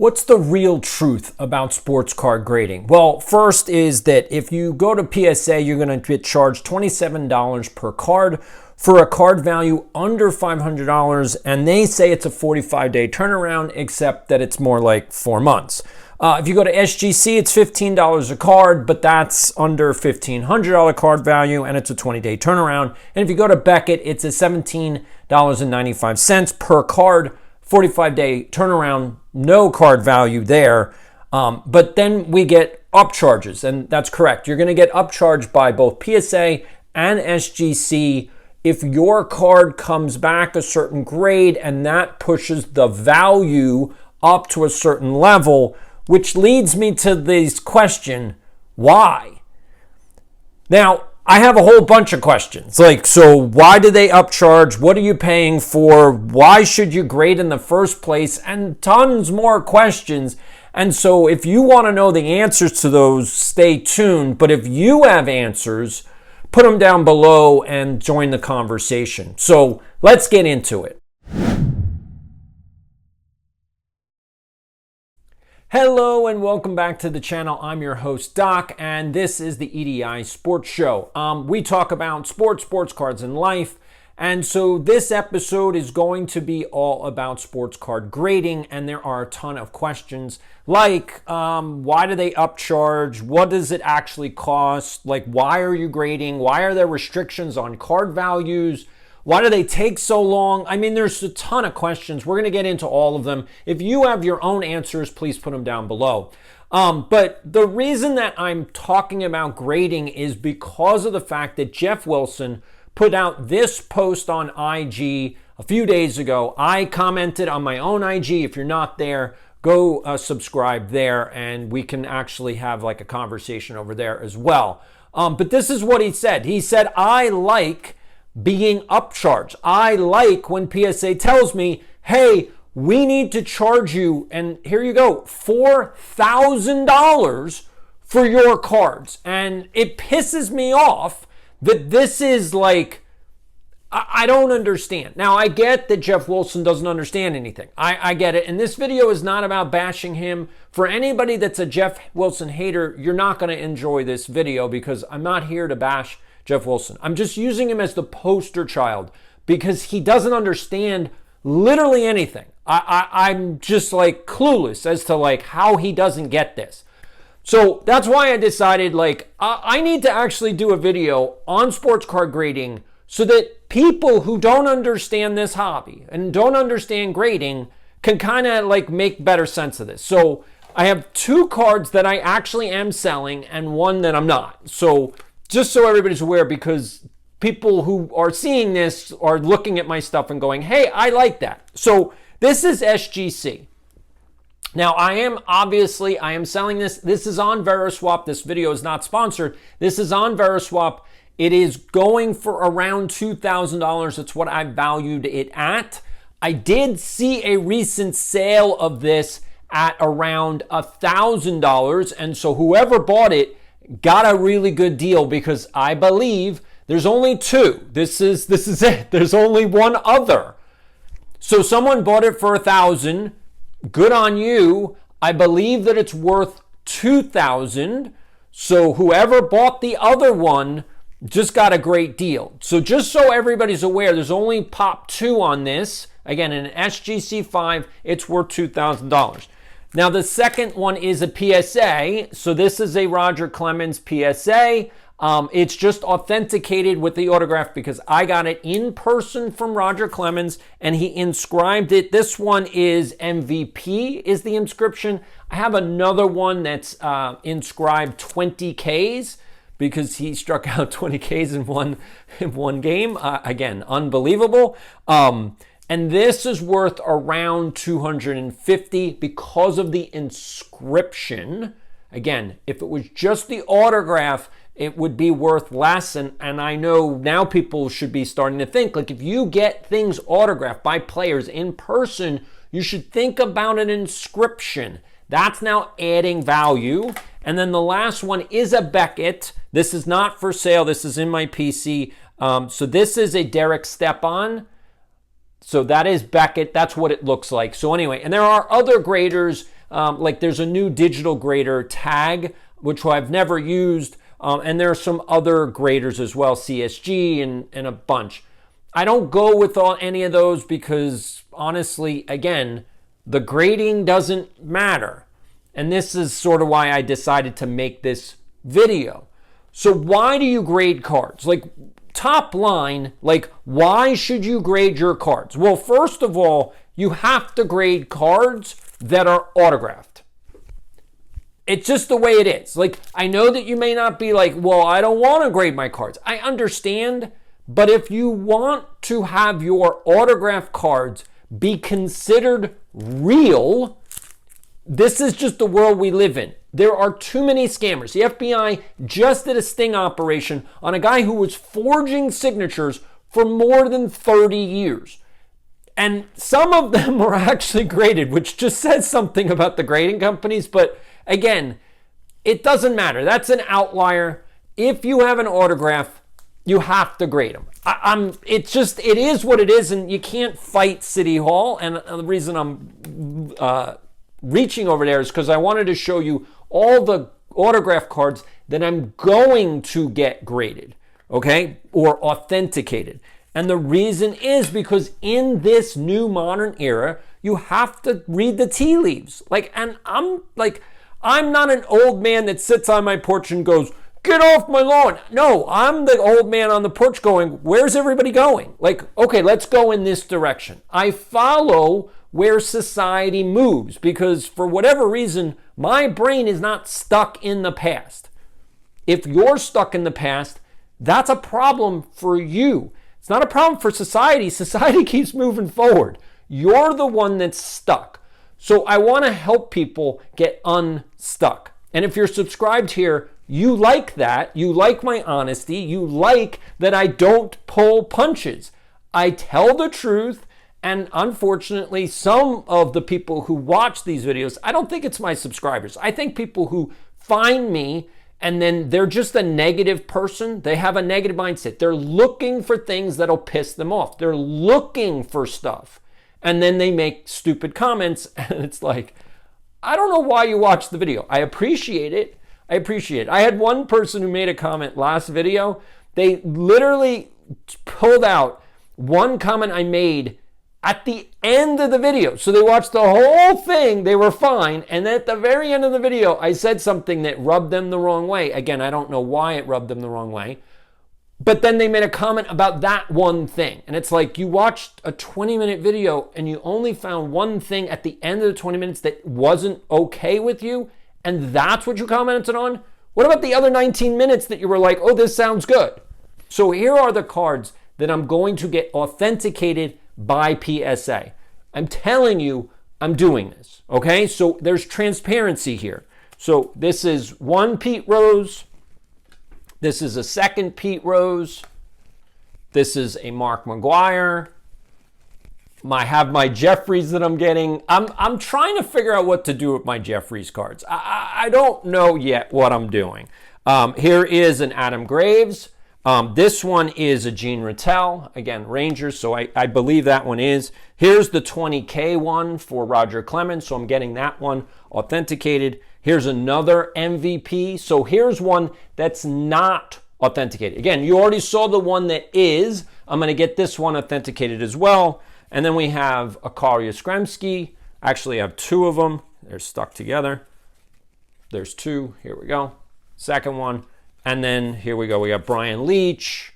What's the real truth about sports card grading? Well, first is that if you go to PSA, you're going to get charged $27 per card for a card value under $500, and they say it's a 45-day turnaround, except that it's more like 4 months. If you go to SGC, it's $15 a card, but that's under $1,500 card value, and it's a 20-day turnaround. And if you go to Beckett, it's a $17.95 per card, 45-day turnaround, no card value there. But then we get upcharges, and that's correct. You're going to get upcharged by both PSA and SGC if your card comes back a certain grade, and that pushes the value up to a certain level, which leads me to this question, why? Now, I have a whole bunch of questions. So why do they upcharge? What are you paying for? Why should you grade in the first place? And tons more questions. And so if you want to know the answers to those, stay tuned. But if you have answers, put them down below and join the conversation. So let's get into it. Hello and welcome back to the channel. I'm your host Doc, and this is the EDI Sports Show. We talk about sports cards, and life. And so this episode is going to be all about sports card grading, and there are a ton of questions like why do they upcharge? What does it actually cost? Like, why are you grading? Why are there restrictions on card values? Why do they take so long? I mean, there's a ton of questions. We're going to get into all of them. If you have your own answers, please put them down below. But the reason that I'm talking about grading is because of the fact that Jeff Wilson put out this post on IG a few days ago. I commented on my own IG. If you're not there, go subscribe there, and we can actually have like a conversation over there as well. But this is what he said. He said, I like being upcharged. I like when PSA tells me, hey, we need to charge you, and here you go, $4,000 for your cards. And it pisses me off that this is like, I don't understand. Now, I get that Jeff Wilson doesn't understand anything. I get it. And this video is not about bashing him. For anybody that's a Jeff Wilson hater, you're not going to enjoy this video because I'm not here to bash Jeff Wilson. I'm just using him as the poster child because he doesn't understand literally anything. I'm just like clueless as to like how he doesn't get this. So that's why I decided like I need to actually do a video on sports card grading so that people who don't understand this hobby and don't understand grading can kind of like make better sense of this. So I have 2 cards that I actually am selling and 1 that I'm not. So just so everybody's aware, because people who are seeing this are looking at my stuff and going, hey, I like that. So this is SGC. Now, I am selling this. This is on Veriswap. This video is not sponsored. This is on Veriswap. It is going for around $2,000. That's what I valued it at. I did see a recent sale of this at around $1,000. And so whoever bought it got a really good deal because I believe there's only 2. This is it. There's only one other. So someone bought it for $1,000. Good on you. I believe that it's worth $2,000. So whoever bought the other one just got a great deal. So just so everybody's aware, there's only pop 2 on this. Again, in an SGC 5, it's worth $2,000. Now, the second one is a PSA. So this is a Roger Clemens PSA. It's just authenticated with the autograph because I got it in person from Roger Clemens and he inscribed it. This one is MVP is the inscription. I have another one that's inscribed 20 Ks because he struck out 20 Ks in one game. Again, unbelievable. And this is worth around $250 because of the inscription. Again, if it was just the autograph, it would be worth less. And I know now people should be starting to think, like, if you get things autographed by players in person, you should think about an inscription. That's now adding value. And then the last one is a Beckett. This is not for sale. This is in my PC. So this is a Derek Stepan. So that is Beckett. That's what it looks like. So anyway, and there are other graders like there's a new digital grader tag, which I've never used. And there are some other graders as well, CSG and a bunch. I don't go with any of those because honestly, again, the grading doesn't matter. And this is sort of why I decided to make this video. So why do you grade cards? Like top line, like why should you grade your cards? Well, first of all, you have to grade cards that are autographed. It's just the way it is. Like, I know that you may not be like, well, I don't want to grade my cards. I understand, but if you want to have your autographed cards be considered real, this is just the world we live in. There are too many scammers. The FBI just did a sting operation on a guy who was forging signatures for more than 30 years. And some of them were actually graded, which just says something about the grading companies. But again, it doesn't matter. That's an outlier. If you have an autograph, you have to grade them. It is what it is, and you can't fight City Hall. And the reason I'm reaching over there is because I wanted to show you all the autograph cards that I'm going to get graded, okay, or authenticated. And the reason is because in this new modern era, you have to read the tea leaves. And I'm not an old man that sits on my porch and goes, get off my lawn. No, I'm the old man on the porch going, where's everybody going? Okay, let's go in this direction. I follow where society moves because for whatever reason, my brain is not stuck in the past. If you're stuck in the past, that's a problem for you. It's not a problem for society. Society keeps moving forward. You're the one that's stuck. So I want to help people get unstuck. And if you're subscribed here, you like that. You like my honesty. You like that I don't pull punches. I tell the truth. And unfortunately, some of the people who watch these videos, I don't think it's my subscribers. I think people who find me and then they're just a negative person. They have a negative mindset. They're looking for things that'll piss them off. They're looking for stuff. And then they make stupid comments. And it's like, I don't know why you watched the video. I appreciate it. I had one person who made a comment last video. They literally pulled out one comment I made at the end of the video. So they watched the whole thing, they were fine, and then at the very end of the video, I said something that rubbed them the wrong way. Again, I don't know why it rubbed them the wrong way, but then they made a comment about that one thing. And it's like, you watched a 20-minute video and you only found one thing at the end of the 20 minutes that wasn't okay with you, and that's what you commented on? What about the other 19 minutes that you were like, oh, this sounds good? So here are the cards that I'm going to get authenticated by PSA. I'm telling you, I'm doing this, okay? So there's transparency here. So this is one Pete Rose. This is a second Pete Rose. This is a Mark McGuire. I have my Jeffries that I'm getting. I'm trying to figure out what to do with my Jeffries cards. I don't know yet what I'm doing. Here is an Adam Graves. This one is a Gene Rattel, again, Rangers, so I believe that one is. Here's the 20K one for Roger Clemens, so I'm getting that one authenticated. Here's another MVP, so here's one that's not authenticated. Again, you already saw the one that is. I'm going to get this one authenticated as well. And then we have a Carl Yastrzemski. Actually, I have two of them. They're stuck together. There's two. Here we go. Second one. And then here we go. We got Brian Leach.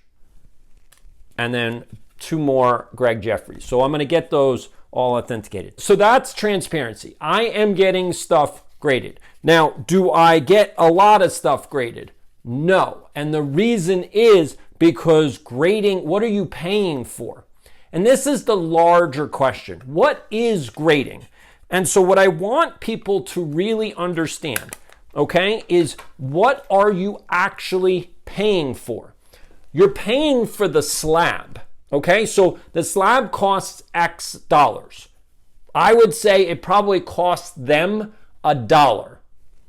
And then two more Greg Jeffries. So I'm going to get those all authenticated. So that's transparency. I am getting stuff graded. Now, do I get a lot of stuff graded? No. And the reason is because grading, what are you paying for? And this is the larger question. What is grading? And so what I want people to really understand, okay, is what are you actually paying for? You're paying for the slab, okay? So the slab costs X dollars. I would say it probably costs them $1,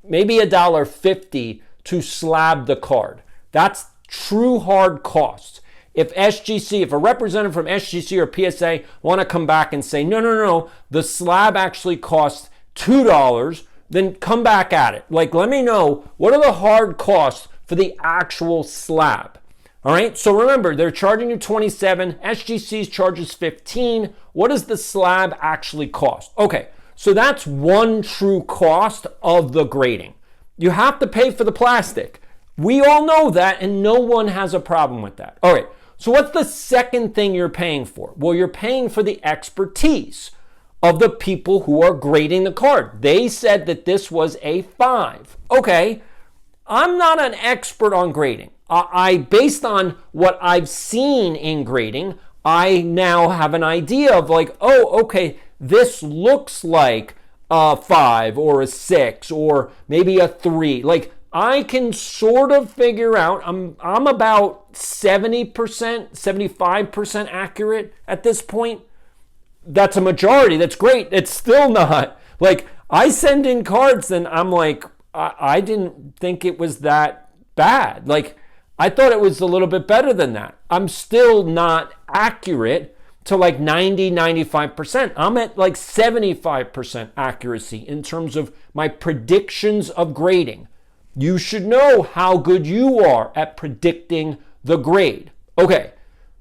maybe $1.50 to slab the card. That's true hard costs. If a representative from SGC or PSA want to come back and say, no, the slab actually costs $2, then come back at it. Like, let me know, what are the hard costs for the actual slab? All right, so remember, they're charging you 27, SGC's charges 15. What does the slab actually cost? Okay, so that's one true cost of the grading. You have to pay for the plastic. We all know that, and no one has a problem with that. All right, so what's the second thing you're paying for? Well, you're paying for the expertise of the people who are grading the card. They said that this was a 5. Okay, I'm not an expert on grading. Based on what I've seen in grading, I now have an idea of like, oh, okay, this looks like a 5 or a 6 or maybe a 3. Like, I can sort of figure out, I'm about 70%, 75% accurate at this point. That's a majority. That's great. It's still not. Like, I send in cards and I'm like, I didn't think it was that bad. Like, I thought it was a little bit better than that. I'm still not accurate to like 90, 95%. I'm at like 75% accuracy in terms of my predictions of grading. You should know how good you are at predicting the grade. Okay,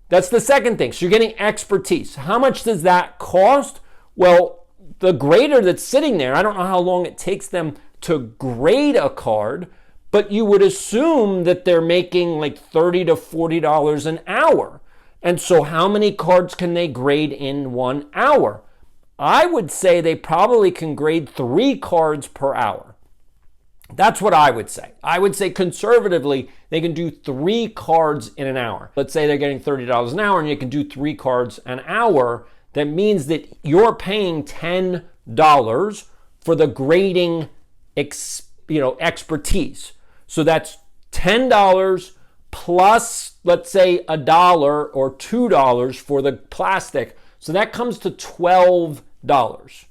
that's the second thing. So you're getting expertise. How much does that cost? Well, the grader that's sitting there, I don't know how long it takes them to grade a card, but you would assume that they're making like $30 to $40 an hour. And so how many cards can they grade in 1 hour? I would say they probably can grade 3 cards per hour. That's what I would say. I would say conservatively, they can do 3 cards in an hour. Let's say they're getting $30 an hour and you can do 3 cards an hour. That means that you're paying $10 for the grading expertise. So that's $10 plus, let's say, $1 or $2 for the plastic. So that comes to $12.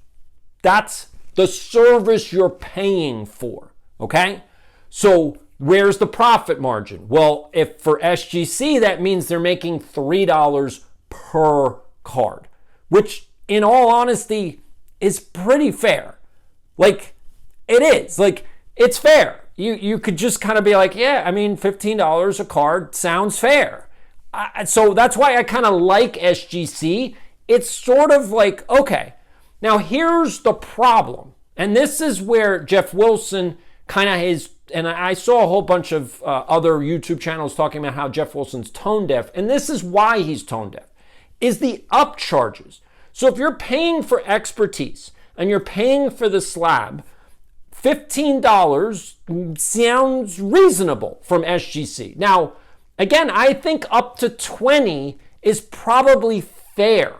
That's the service you're paying for, okay? So where's the profit margin? Well, if for SGC, that means they're making $3 per card, which in all honesty is pretty fair. Like, it is. Like, it's fair. You could just kind of be like, yeah, I mean, $15 a card sounds fair. So that's why I kind of like SGC. It's sort of like, okay, now here's the problem. And this is where Jeff Wilson kind of is, and I saw a whole bunch of other YouTube channels talking about how Jeff Wilson's tone deaf. And this is why he's tone deaf, is the upcharges. So if you're paying for expertise and you're paying for the slab, $15 sounds reasonable from SGC. Now, again, I think up to 20 is probably fair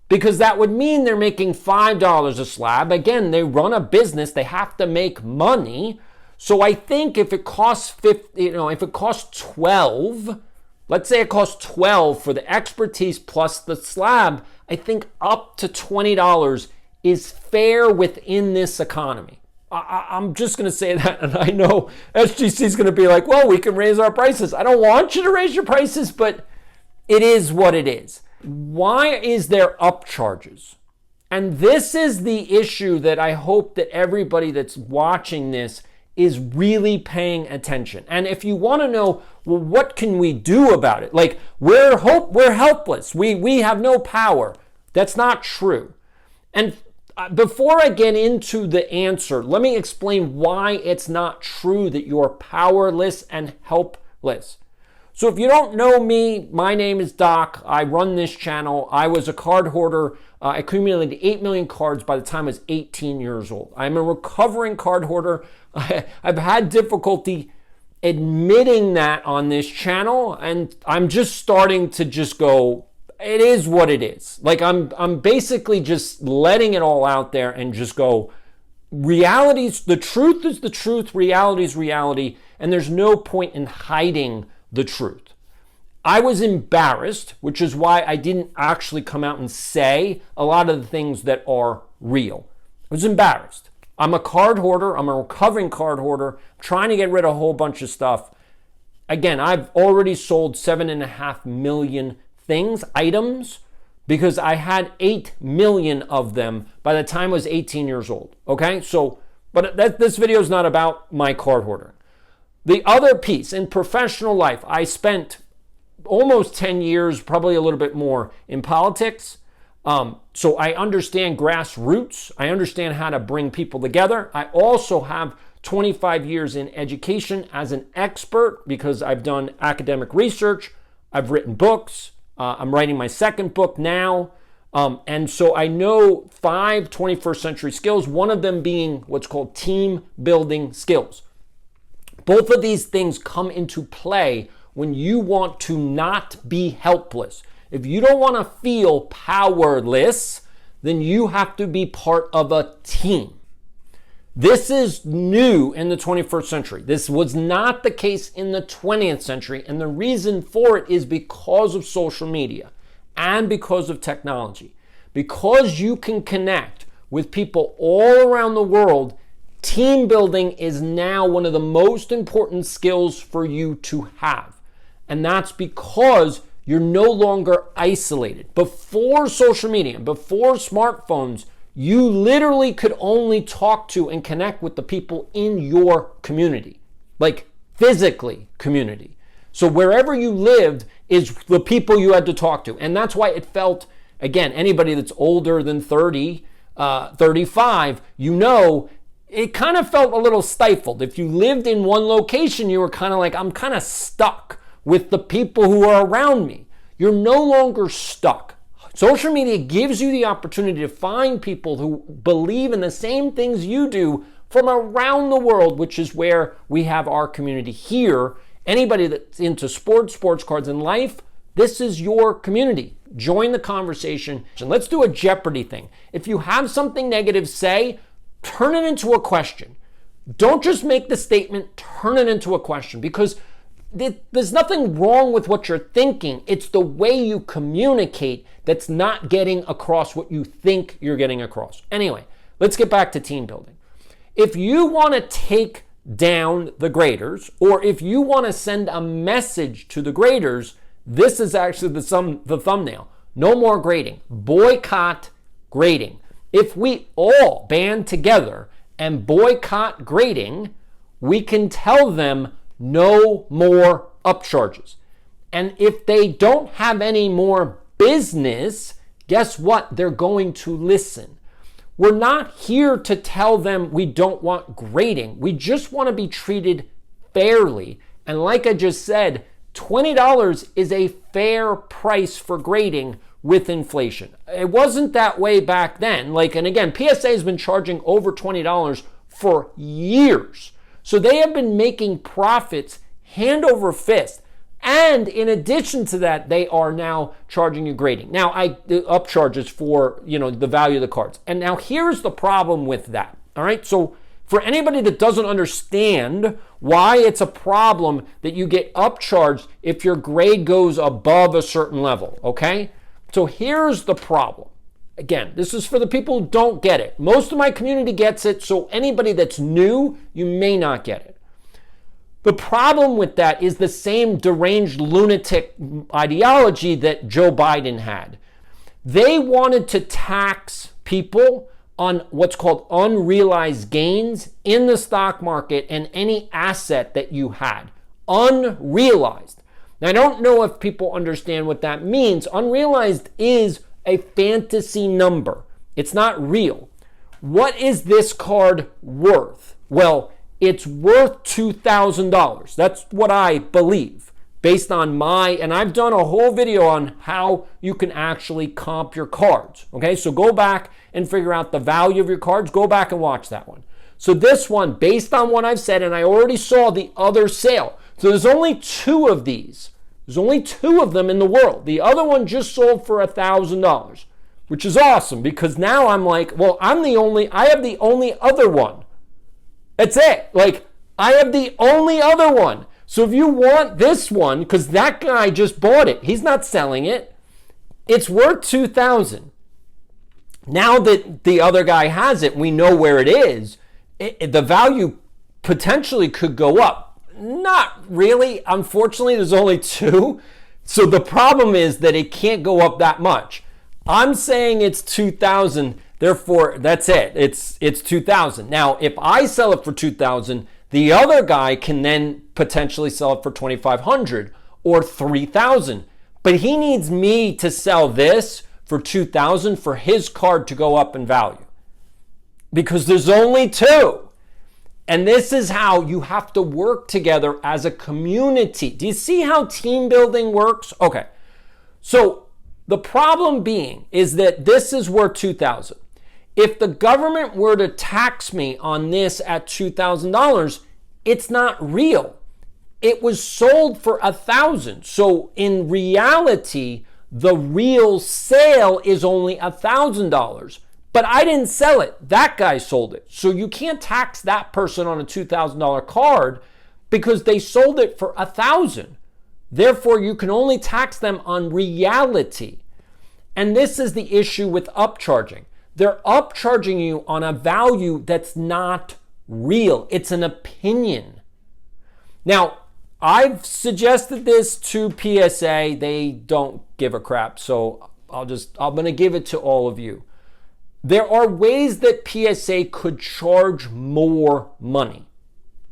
because that would mean they're making $5 a slab. Again, they run a business, they have to make money. So I think if it costs if it costs 12, let's say it costs 12 for the expertise plus the slab, I think up to $20 is fair within this economy. I'm just going to say that, and I know SGC is going to be like, well, we can raise our prices. I don't want you to raise your prices, but it is what it is. Why is there upcharges? And this is the issue that I hope that everybody that's watching this is really paying attention. And if you want to know, well, what can we do about it? Like, we're helpless. We have no power. That's not true. And before I get into the answer, let me explain why it's not true that you're powerless and helpless. So if you don't know me, my name is Doc. I run this channel. I was a card hoarder. I accumulated 8 million cards by the time I was 18 years old. I'm a recovering card hoarder. I've had difficulty admitting that on this channel, and I'm just starting to just go, it is what it is. Like, I'm basically just letting it all out there and just go, the truth is the truth, reality is reality, and there's no point in hiding the truth. I was embarrassed, which is why I didn't actually come out and say a lot of the things that are real. I was embarrassed. I'm a card hoarder. I'm a recovering card hoarder, trying to get rid of a whole bunch of stuff. Again, I've already sold 7.5 million items because I had 8 million of them by the time I was 18 years old. Okay, so, but this video is not about my card hoarding. The other piece, in professional life, I spent almost 10 years, probably a little bit more, in politics. So I understand grassroots. I understand how to bring people together. I also have 25 years in education as an expert because I've done academic research. I've written books. I'm writing my second book now. And so I know 5 21st century skills, one of them being what's called team building skills. Both of these things come into play when you want to not be helpless. If you don't want to feel powerless, then you have to be part of a team. This is new in the 21st century. This was not the case in the 20th century, and the reason for it is because of social media and because of technology. Because you can connect with people all around the world, team building is now one of the most important skills for you to have. And that's because you're no longer isolated. Before social media, before smartphones, you literally could only talk to and connect with the people in your community, like physically community. So wherever you lived is the people you had to talk to. And that's why it felt, again, anybody that's older than 30, 35, you know, it kind of felt a little stifled. If you lived in one location, you were kind of like, I'm kind of stuck with the people who are around me. You're no longer stuck. Social media gives you the opportunity to find people who believe in the same things you do from around the world, which is where we have our community here. Anybody that's into sports, sports cards, and life, this is your community. Join the conversation. And let's do a Jeopardy thing. If you have something negative, say, turn it into a question. Don't just make the statement, turn it into a question, because there's nothing wrong with what you're thinking. It's the way you communicate that's not getting across what you think you're getting across. Anyway, let's get back to team building. If you want to take down the graders, or if you want to send a message to the graders, this is actually the thumbnail. No more grading. Boycott grading. If we all band together and boycott grading, we can tell them no more upcharges. And if they don't have any more business, guess what? They're going to listen. We're not here to tell them we don't want grading. We just want to be treated fairly. And like I just said, $20 is a fair price for grading with inflation. It wasn't that way back then. And again, PSA has been charging over $20 for years. So they have been making profits hand over fist. And in addition to that, they are now charging you grading. Now, the upcharges for, the value of the cards. And now here's the problem with that. All right. So for anybody that doesn't understand why it's a problem that you get upcharged if your grade goes above a certain level. Okay. So here's the problem. Again, this is for the people who don't get it. Most of my community gets it, so anybody that's new, you may not get it. The problem with that is the same deranged lunatic ideology that Joe Biden had. They wanted to tax people on what's called unrealized gains in the stock market and any asset that you had. Unrealized. Now, I don't know if people understand what that means. Unrealized is a fantasy number. It's not real. What is this card worth? Well, it's worth $2,000. That's what I believe based on and I've done a whole video on how you can actually comp your cards. Okay, so go back and figure out the value of your cards. Go back and watch that one. So this one, based on what I've said, and I already saw the other sale. So there's only 2 of these. There's only 2 of them in the world. The other one just sold for $1,000, which is awesome because now I'm like, well, I have the only other one. That's it. I have the only other one. So if you want this one, because that guy just bought it, he's not selling it. It's worth $2,000. Now that the other guy has it, we know where it is. The value potentially could go up. Not really. Unfortunately, there's only 2. So the problem is that it can't go up that much. I'm saying it's 2,000. Therefore, that's it. It's 2,000. Now, if I sell it for 2,000, the other guy can then potentially sell it for 2,500 or 3,000. But he needs me to sell this for 2,000 for his card to go up in value. Because there's only two. And this is how you have to work together as a community. Do you see how team building works? Okay. So the problem being is that this is worth 2,000. If the government were to tax me on this at $2,000, it's not real. It was sold for 1,000. So in reality, the real sale is only $1,000. But I didn't sell it. That guy sold it. So you can't tax that person on a $2,000 card because they sold it for 1,000. Therefore, you can only tax them on reality. And this is the issue with upcharging. They're upcharging you on a value that's not real. It's an opinion. Now, I've suggested this to PSA. They don't give a crap. So I'm going to give it to all of you. There are ways that PSA could charge more money.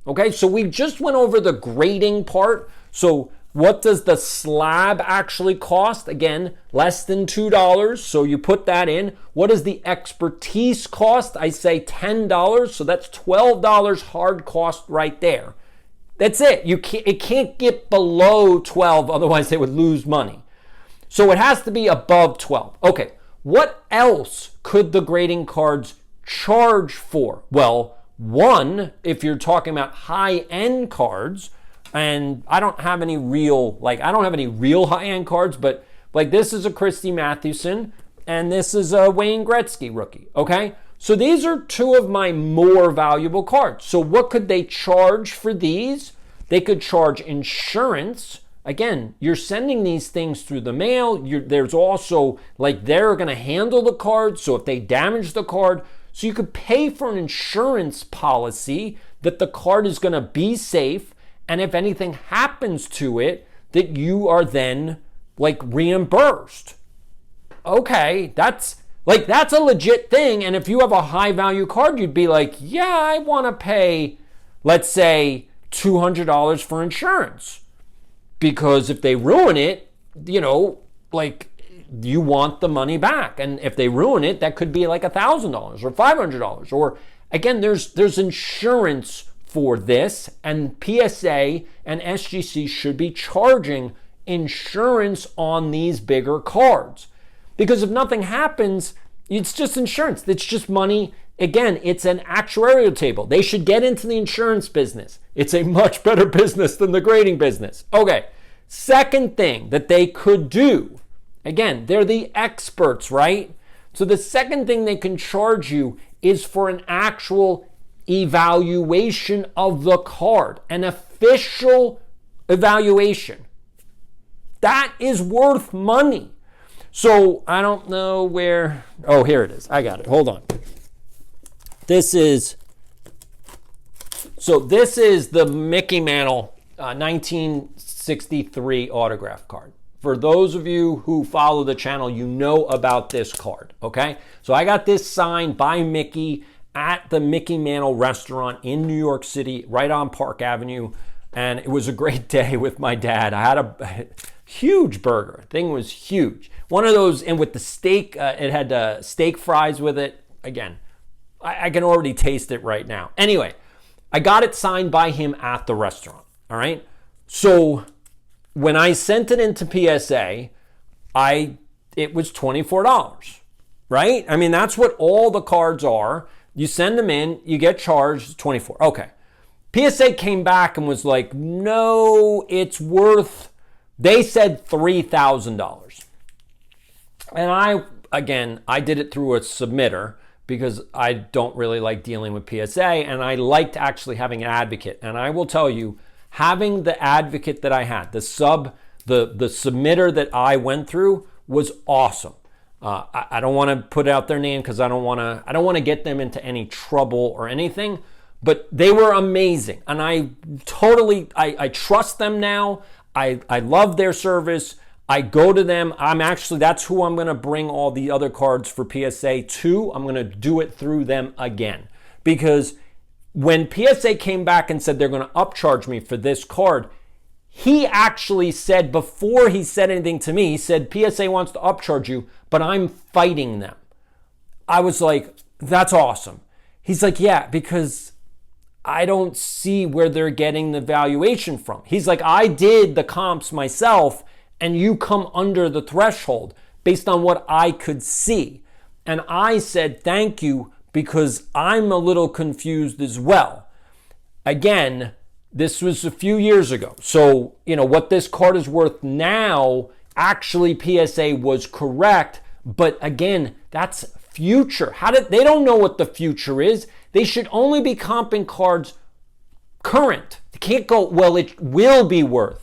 Okay, so we just went over the grading part. So what does the slab actually cost? Again, less than $2. So you put that in. What does the expertise cost? I say $10. So that's $12 hard cost right there. That's it. It can't get below 12, otherwise they would lose money. So it has to be above 12. Okay, what else could the grading cards charge for? Well, one, if you're talking about high-end cards, and I don't have any real high-end cards, but like this is a Christy Mathewson, and this is a Wayne Gretzky rookie, okay? So these are two of my more valuable cards. So what could they charge for these? They could charge insurance. Again, you're sending these things through the mail. There's also, like, they're going to handle the card. So if they damage the card, so you could pay for an insurance policy that the card is going to be safe. And if anything happens to it, that you are then, like, reimbursed. Okay, that's a legit thing. And if you have a high value card, you'd be like, yeah, I want to pay, let's say, $200 for insurance. Because if they ruin it, you want the money back. And if they ruin it, that could be like $1,000 or $500. Or again, there's insurance for this, and PSA and SGC should be charging insurance on these bigger cards. Because if nothing happens, it's just insurance. It's just money. Again, it's an actuarial table. They should get into the insurance business. It's a much better business than the grading business. Okay, second thing that they could do, again, they're the experts, right? So the second thing they can charge you is for an actual evaluation of the card, an official evaluation. That is worth money. So I don't know where, oh, here it is. I got it. Hold on. This is the Mickey Mantle 1963 autograph card. For those of you who follow the channel, you know about this card, okay? So I got this signed by Mickey at the Mickey Mantle restaurant in New York City, right on Park Avenue. And it was a great day with my dad. I had a huge burger. The thing was huge. One of those, and with the steak, it had steak fries with it. Again, I can already taste it right now. Anyway, I got it signed by him at the restaurant, all right? So when I sent it into PSA, it was $24, right? I mean, that's what all the cards are. You send them in, you get charged $24. Okay. PSA came back and was like, no, it's worth, they said $3,000. And I did it through a submitter because I don't really like dealing with PSA, and I liked actually having an advocate. And I will tell you, having the advocate that I had, the submitter that I went through was awesome. I don't want to put out their name because I don't want to get them into any trouble or anything, but they were amazing. And I trust them now. I love their service. I go to them. That's who I'm going to bring all the other cards for PSA to. I'm going to do it through them again. Because when PSA came back and said they're going to upcharge me for this card, he actually said, before he said anything to me, he said, PSA wants to upcharge you, but I'm fighting them. I was like, that's awesome. He's like, yeah, because I don't see where they're getting the valuation from. He's like, I did the comps myself, and you come under the threshold based on what I could see. And I said, thank you, because I'm a little confused as well. Again, this was a few years ago. So, what this card is worth now, actually PSA was correct. But again, that's future. They don't know what the future is. They should only be comping cards current. They can't go, well, it will be worth.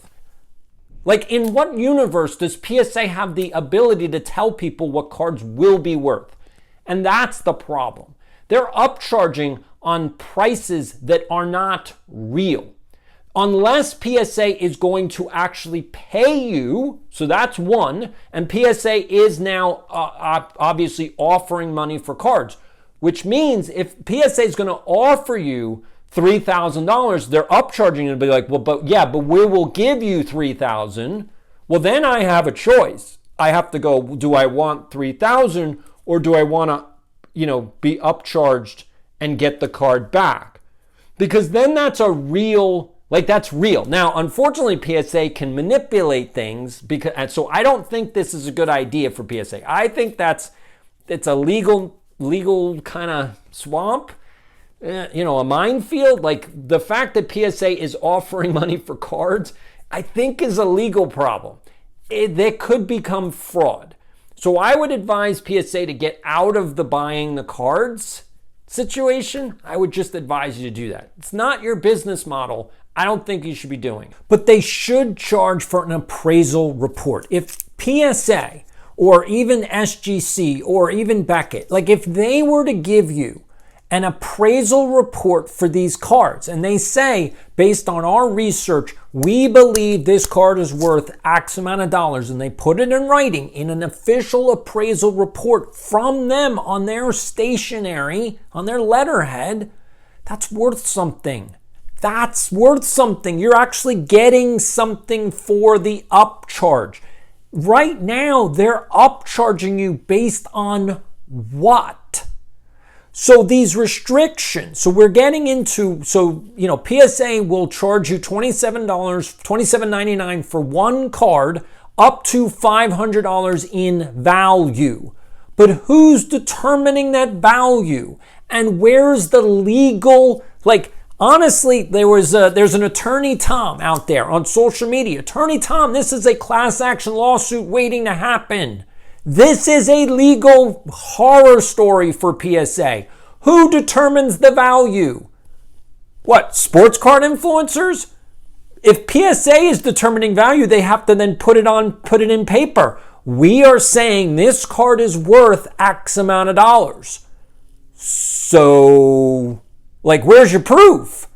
Like, in what universe does PSA have the ability to tell people what cards will be worth? And that's the problem. They're upcharging on prices that are not real. Unless PSA is going to actually pay you, so that's one, and PSA is now obviously offering money for cards, which means if PSA is going to offer you $3,000, they're upcharging and be like, well, but we will give you $3,000. Well, then I have a choice. I have to go, do I want $3,000 or do I want to, be upcharged and get the card back? Because then that's that's real. Now, unfortunately, PSA can manipulate things, and so I don't think this is a good idea for PSA. I think it's a legal kind of swamp, a minefield. Like, the fact that PSA is offering money for cards, I think is a legal problem. That could become fraud. So I would advise PSA to get out of the buying the cards situation. I would just advise you to do that. It's not your business model. I don't think you should be doing. But they should charge for an appraisal report. If PSA or even SGC or even Beckett, like if they were to give you an appraisal report for these cards and they say, based on our research, we believe this card is worth X amount of dollars, and they put it in writing in an official appraisal report from them on their stationery, on their letterhead, that's worth something. That's worth something. You're actually getting something for the upcharge. Right now, they're upcharging you based on what? So these restrictions, so we're getting into, PSA will charge you $27.99 for one card, up to $500 in value. But who's determining that value? And where's the legal, honestly, there's an Attorney Tom out there on social media. Attorney Tom, this is a class action lawsuit waiting to happen. This is a legal horror story for PSA. Who determines the value? What, sports card influencers? If PSA is determining value, they have to then put it in paper. We are saying this card is worth X amount of dollars. So, where's your proof?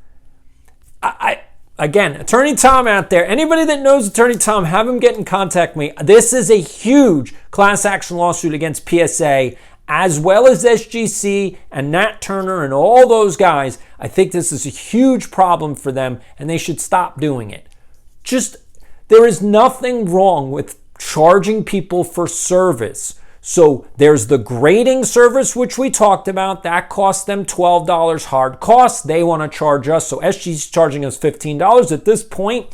Again, Attorney Tom out there, anybody that knows Attorney Tom, have him get in contact with me. This is a huge class action lawsuit against PSA, as well as SGC and Nat Turner and all those guys. I think this is a huge problem for them, and they should stop doing it. There is nothing wrong with charging people for service. So there's the grading service, which we talked about. That costs them $12 hard cost. They want to charge us. So SGC is charging us $15 at this point.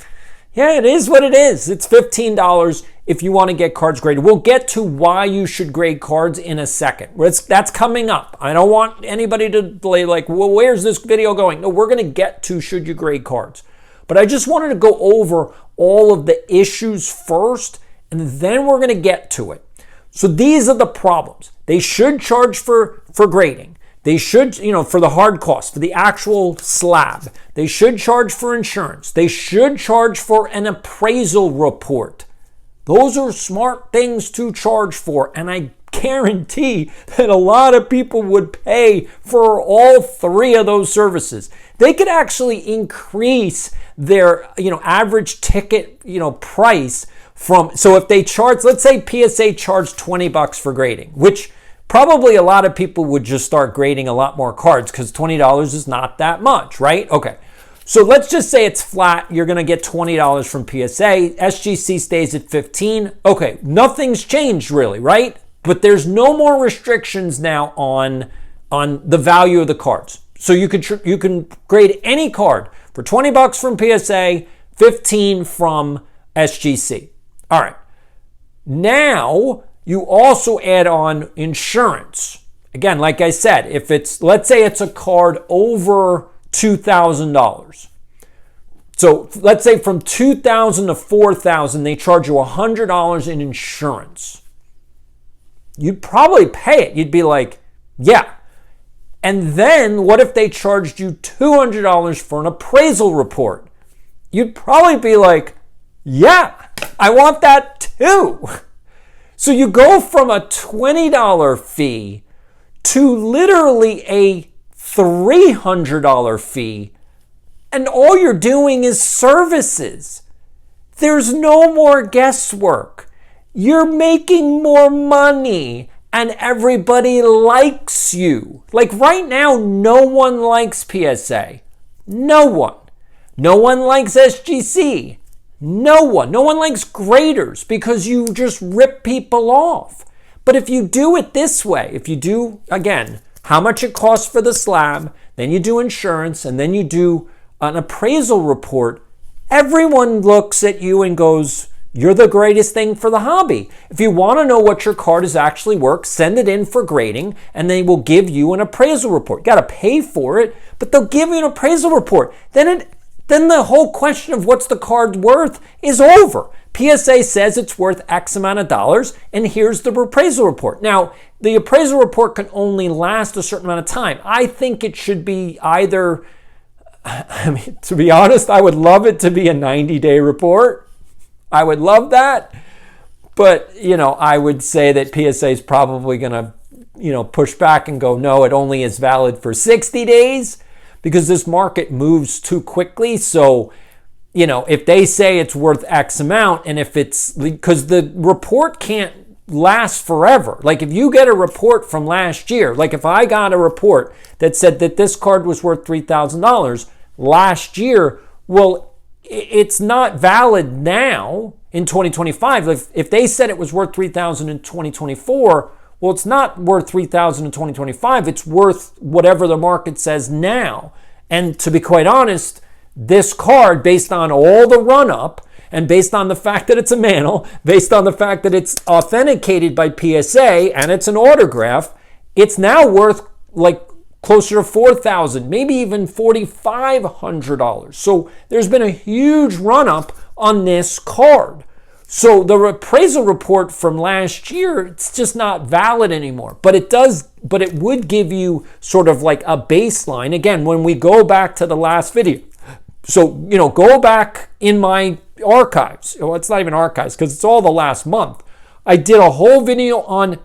Yeah, it is what it is. It's $15 if you want to get cards graded. We'll get to why you should grade cards in a second. That's coming up. I don't want anybody to delay well, where's this video going? No, we're going to get to should you grade cards. But I just wanted to go over all of the issues first, and then we're going to get to it. So these are the problems. They should charge for grading. They should, for the hard cost, for the actual slab. They should charge for insurance. They should charge for an appraisal report. Those are smart things to charge for, and I guarantee that a lot of people would pay for all three of those services. They could actually increase their, average ticket, price so if they charge, let's say PSA charged $20 for grading, which probably a lot of people would just start grading a lot more cards because $20 is not that much, right? Okay. So let's just say it's flat. You're going to get $20 from PSA. SGC stays at 15. Okay. Nothing's changed really, right? But there's no more restrictions now on the value of the cards. So you can grade any card for $20 from PSA, 15 from SGC. All right. Now you also add on insurance. Again, like I said, if let's say it's a card over $2,000. So let's say from $2,000 to $4,000, they charge you $100 in insurance. You'd probably pay it. You'd be like, yeah. And then what if they charged you $200 for an appraisal report? You'd probably be like, yeah, I want that too. So you go from a $20 fee to literally a $300 fee, and all you're doing is services. There's no more guesswork. You're making more money and everybody likes you. Like right now, no one likes PSA. No one. No one likes SGC. No one. No one likes graders because you just rip people off. But if you do it this way, if you do, again, how much it costs for the slab, then you do insurance, and then you do an appraisal report, everyone looks at you and goes, you're the greatest thing for the hobby. If you want to know what your card is actually worth, send it in for grading, and they will give you an appraisal report. You got to pay for it, but they'll give you an appraisal report. Then the whole question of what's the card worth is over. PSA says it's worth X amount of dollars, and here's the appraisal report. Now, the appraisal report can only last a certain amount of time. I think it should be either, to be honest, I would love it to be a 90-day report. I would love that. But, I would say that PSA is probably going to, push back and go, no, it only is valid for 60 days because this market moves too quickly. So, if they say it's worth X amount, and if it's, because the report can't last forever. Like if you get a report from last year, like if I got a report that said that this card was worth $3,000 last year, well, it's not valid now in 2025. If they said it was worth $3,000 in 2024, well, it's not worth $3,000 in 2025. It's worth whatever the market says now. And to be quite honest, this card, based on all the run-up, and based on the fact that it's a mantle, based on the fact that it's authenticated by PSA and it's an autograph, it's now worth like closer to $4,000, maybe even $4,500. So there's been a huge run-up on this card. So the appraisal report from last year, it's just not valid anymore. But it would give you sort of like a baseline. Again, when we go back to the last video. So, go back in my archives. Well, it's not even archives because it's all the last month. I did a whole video on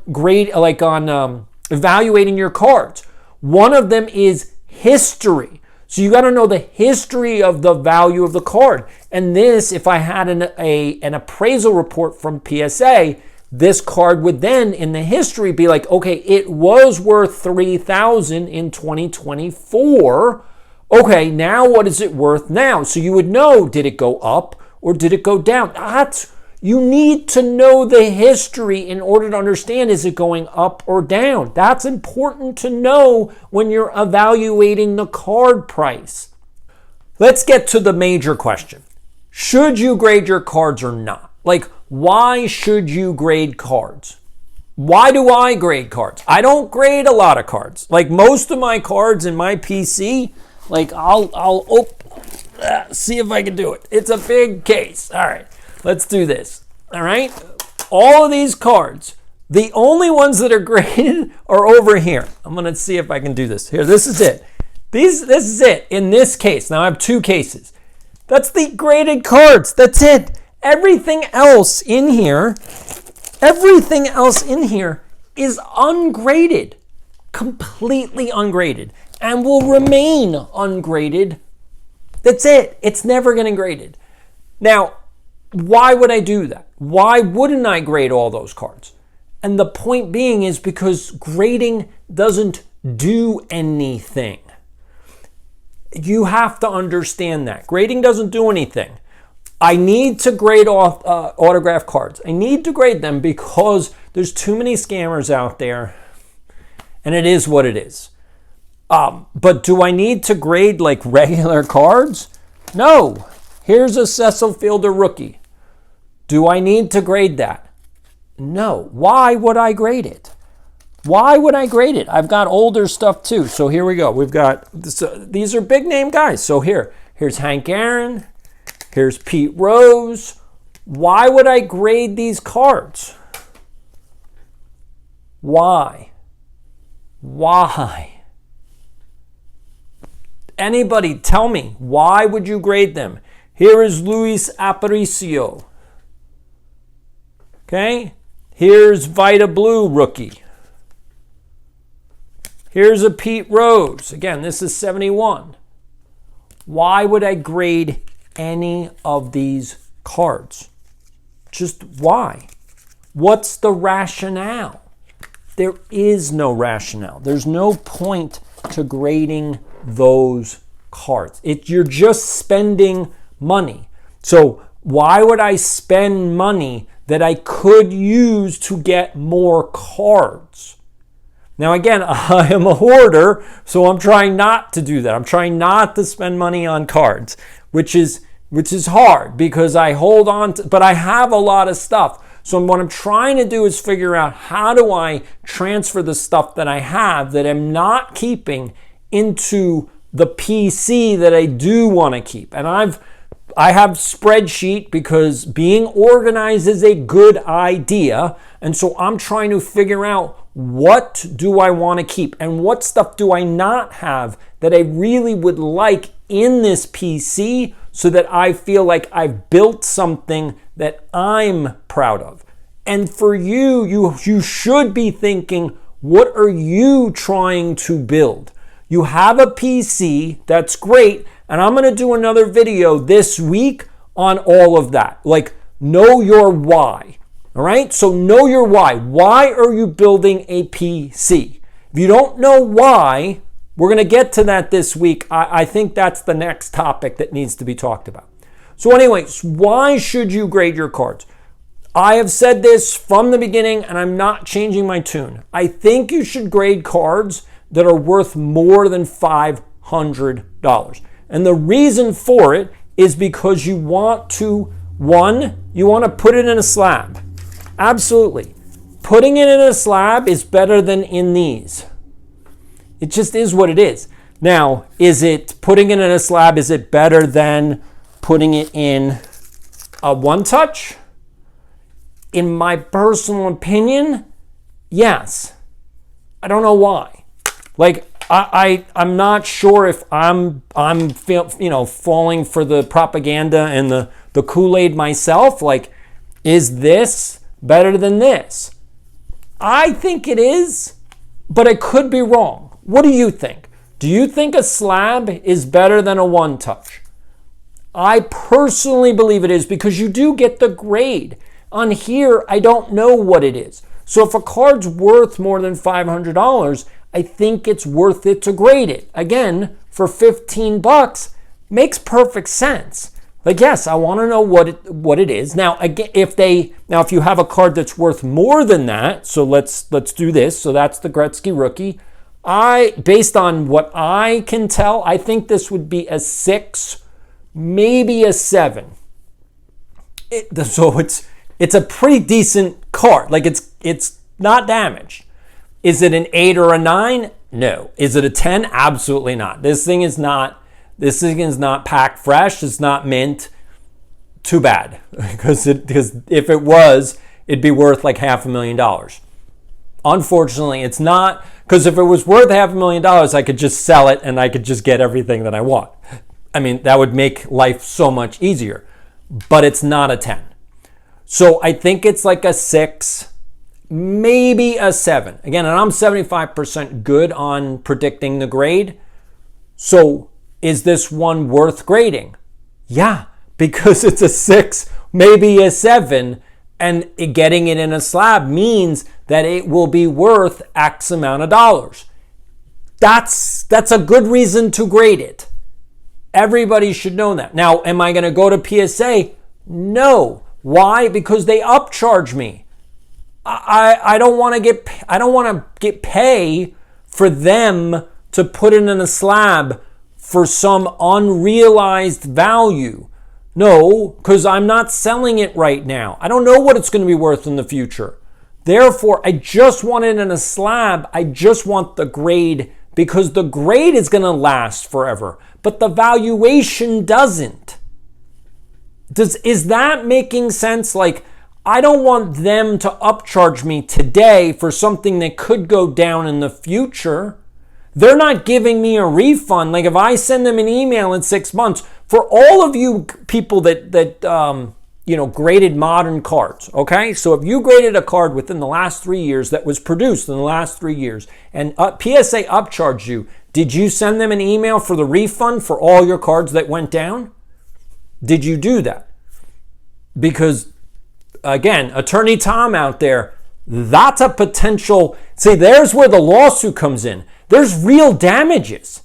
evaluating your cards. One of them is history. So you got to know the history of the value of the card. And this, if I had an appraisal report from PSA, this card would then, in the history, be like, okay, it was worth $3,000 in 2024. Okay, now what is it worth now? So you would know, did it go up or did it go down? You need to know the history in order to understand, is it going up or down? That's important to know when you're evaluating the card price. Let's get to the major question. Should you grade your cards or not? Like, why should you grade cards? Why do I grade cards? I don't grade a lot of cards. Like most of my cards in my PC, like I'll see if I can do it. It's a big case. All right. Let's do this. All right. All of these cards, the only ones that are graded are over here. I'm going to see if I can do this. Here, this is it. This is it in this case. Now I have two cases. That's the graded cards. That's it. Everything else in here is ungraded. Completely ungraded. And will remain ungraded. That's it. It's never getting graded. Now, why would I do that? Why wouldn't I grade all those cards? And the point being is because grading doesn't do anything. You have to understand that. Grading doesn't do anything. I need to grade off autograph cards. I need to grade them because there's too many scammers out there, and it is what it is. But do I need to grade like regular cards? No. Here's a Cecil Fielder rookie. Do I need to grade that? No. Why would I grade it? Why would I grade it? I've got older stuff too. So here we go. We've got, these are big name guys. So here's Hank Aaron. Here's Pete Rose. Why would I grade these cards? Why? Why? Anybody tell me, why would you grade them? Here is Luis Aparicio. Okay? Here's Vita Blue rookie. Here's a Pete Rose. Again, this is 71. Why would I grade any of these cards? Just why? What's the rationale? There is no rationale. There's no point to grading those cards. You're just spending money. So why would I spend money that I could use to get more cards? Now again, I am a hoarder, so I'm trying not to do that. I'm trying not to spend money on cards, which is hard because I hold on to, but I have a lot of stuff. So what I'm trying to do is figure out how do I transfer the stuff that I have that I'm not keeping into the PC that I do want to keep. And I have spreadsheet because being organized is a good idea. And so I'm trying to figure out what do I want to keep and what stuff do I not have that I really would like in this PC so that I feel like I've built something that I'm proud of. And for you should be thinking, what are you trying to build? You have a PC, that's great, and I'm going to do another video this week on all of that. Like, know your why, all right? So know your why. Why are you building a PC? If you don't know why, we're going to get to that this week. I think that's the next topic that needs to be talked about. So anyways, why should you grade your cards? I have said this from the beginning, and I'm not changing my tune. I think you should grade cards that are worth more than $500. And the reason for it is because you want to, you want to put it in a slab. Absolutely. Putting it in a slab is better than in these. It just is what it is. Now, is it putting it in a slab, is it better than putting it in a one-touch? In my personal opinion, yes. I don't know why. Like, I'm not sure if I'm falling for the propaganda and the Kool-Aid myself. Like, is this better than this? I think it is, but I could be wrong. What do you think? Do you think a slab is better than a one-touch? I personally believe it is because you do get the grade. On here, I don't know what it is. So if a card's worth more than $500, I think it's worth it to grade it. Again, for $15, makes perfect sense. Like, yes, I want to know what it is. Now, again, if you have a card that's worth more than that, so let's do this. So that's the Gretzky rookie. Based on what I can tell, I think this would be a 6, maybe a 7. So it's a pretty decent card. Like, it's not damaged. Is it an 8 or a 9? No. Is it a 10? Absolutely not. This thing is not packed fresh. It's not mint. Too bad. Because if it was, it'd be worth like $500,000. Unfortunately, it's not. Because if it was worth $500,000, I could just sell it and I could just get everything that I want. I mean, that would make life so much easier. But it's not a 10. So I think it's like a 6. Maybe a 7. Again, and I'm 75% good on predicting the grade. So is this one worth grading? Yeah, because it's a 6 maybe a 7, and getting it in a slab means that it will be worth X amount of dollars. That's a good reason to grade it. Everybody should know that. Now, am I going to go to PSA? No. Why? Because they upcharge me. I don't want to get pay for them to put it in a slab for some unrealized value. No, because I'm not selling it right now. I don't know what it's going to be worth in the future. Therefore, I just want it in a slab. I just want the grade, because the grade is going to last forever, but the valuation doesn't. Is that making sense? Like, I don't want them to upcharge me today for something that could go down in the future. They're not giving me a refund. Like, if I send them an email in 6 months, for all of you people that graded modern cards, okay? So if you graded a card within the last 3 years that was produced in the last 3 years, and PSA upcharged you, did you send them an email for the refund for all your cards that went down? Did you do that? Because, again, Attorney Tom out there, that's a potential. See, there's where the lawsuit comes in. There's real damages.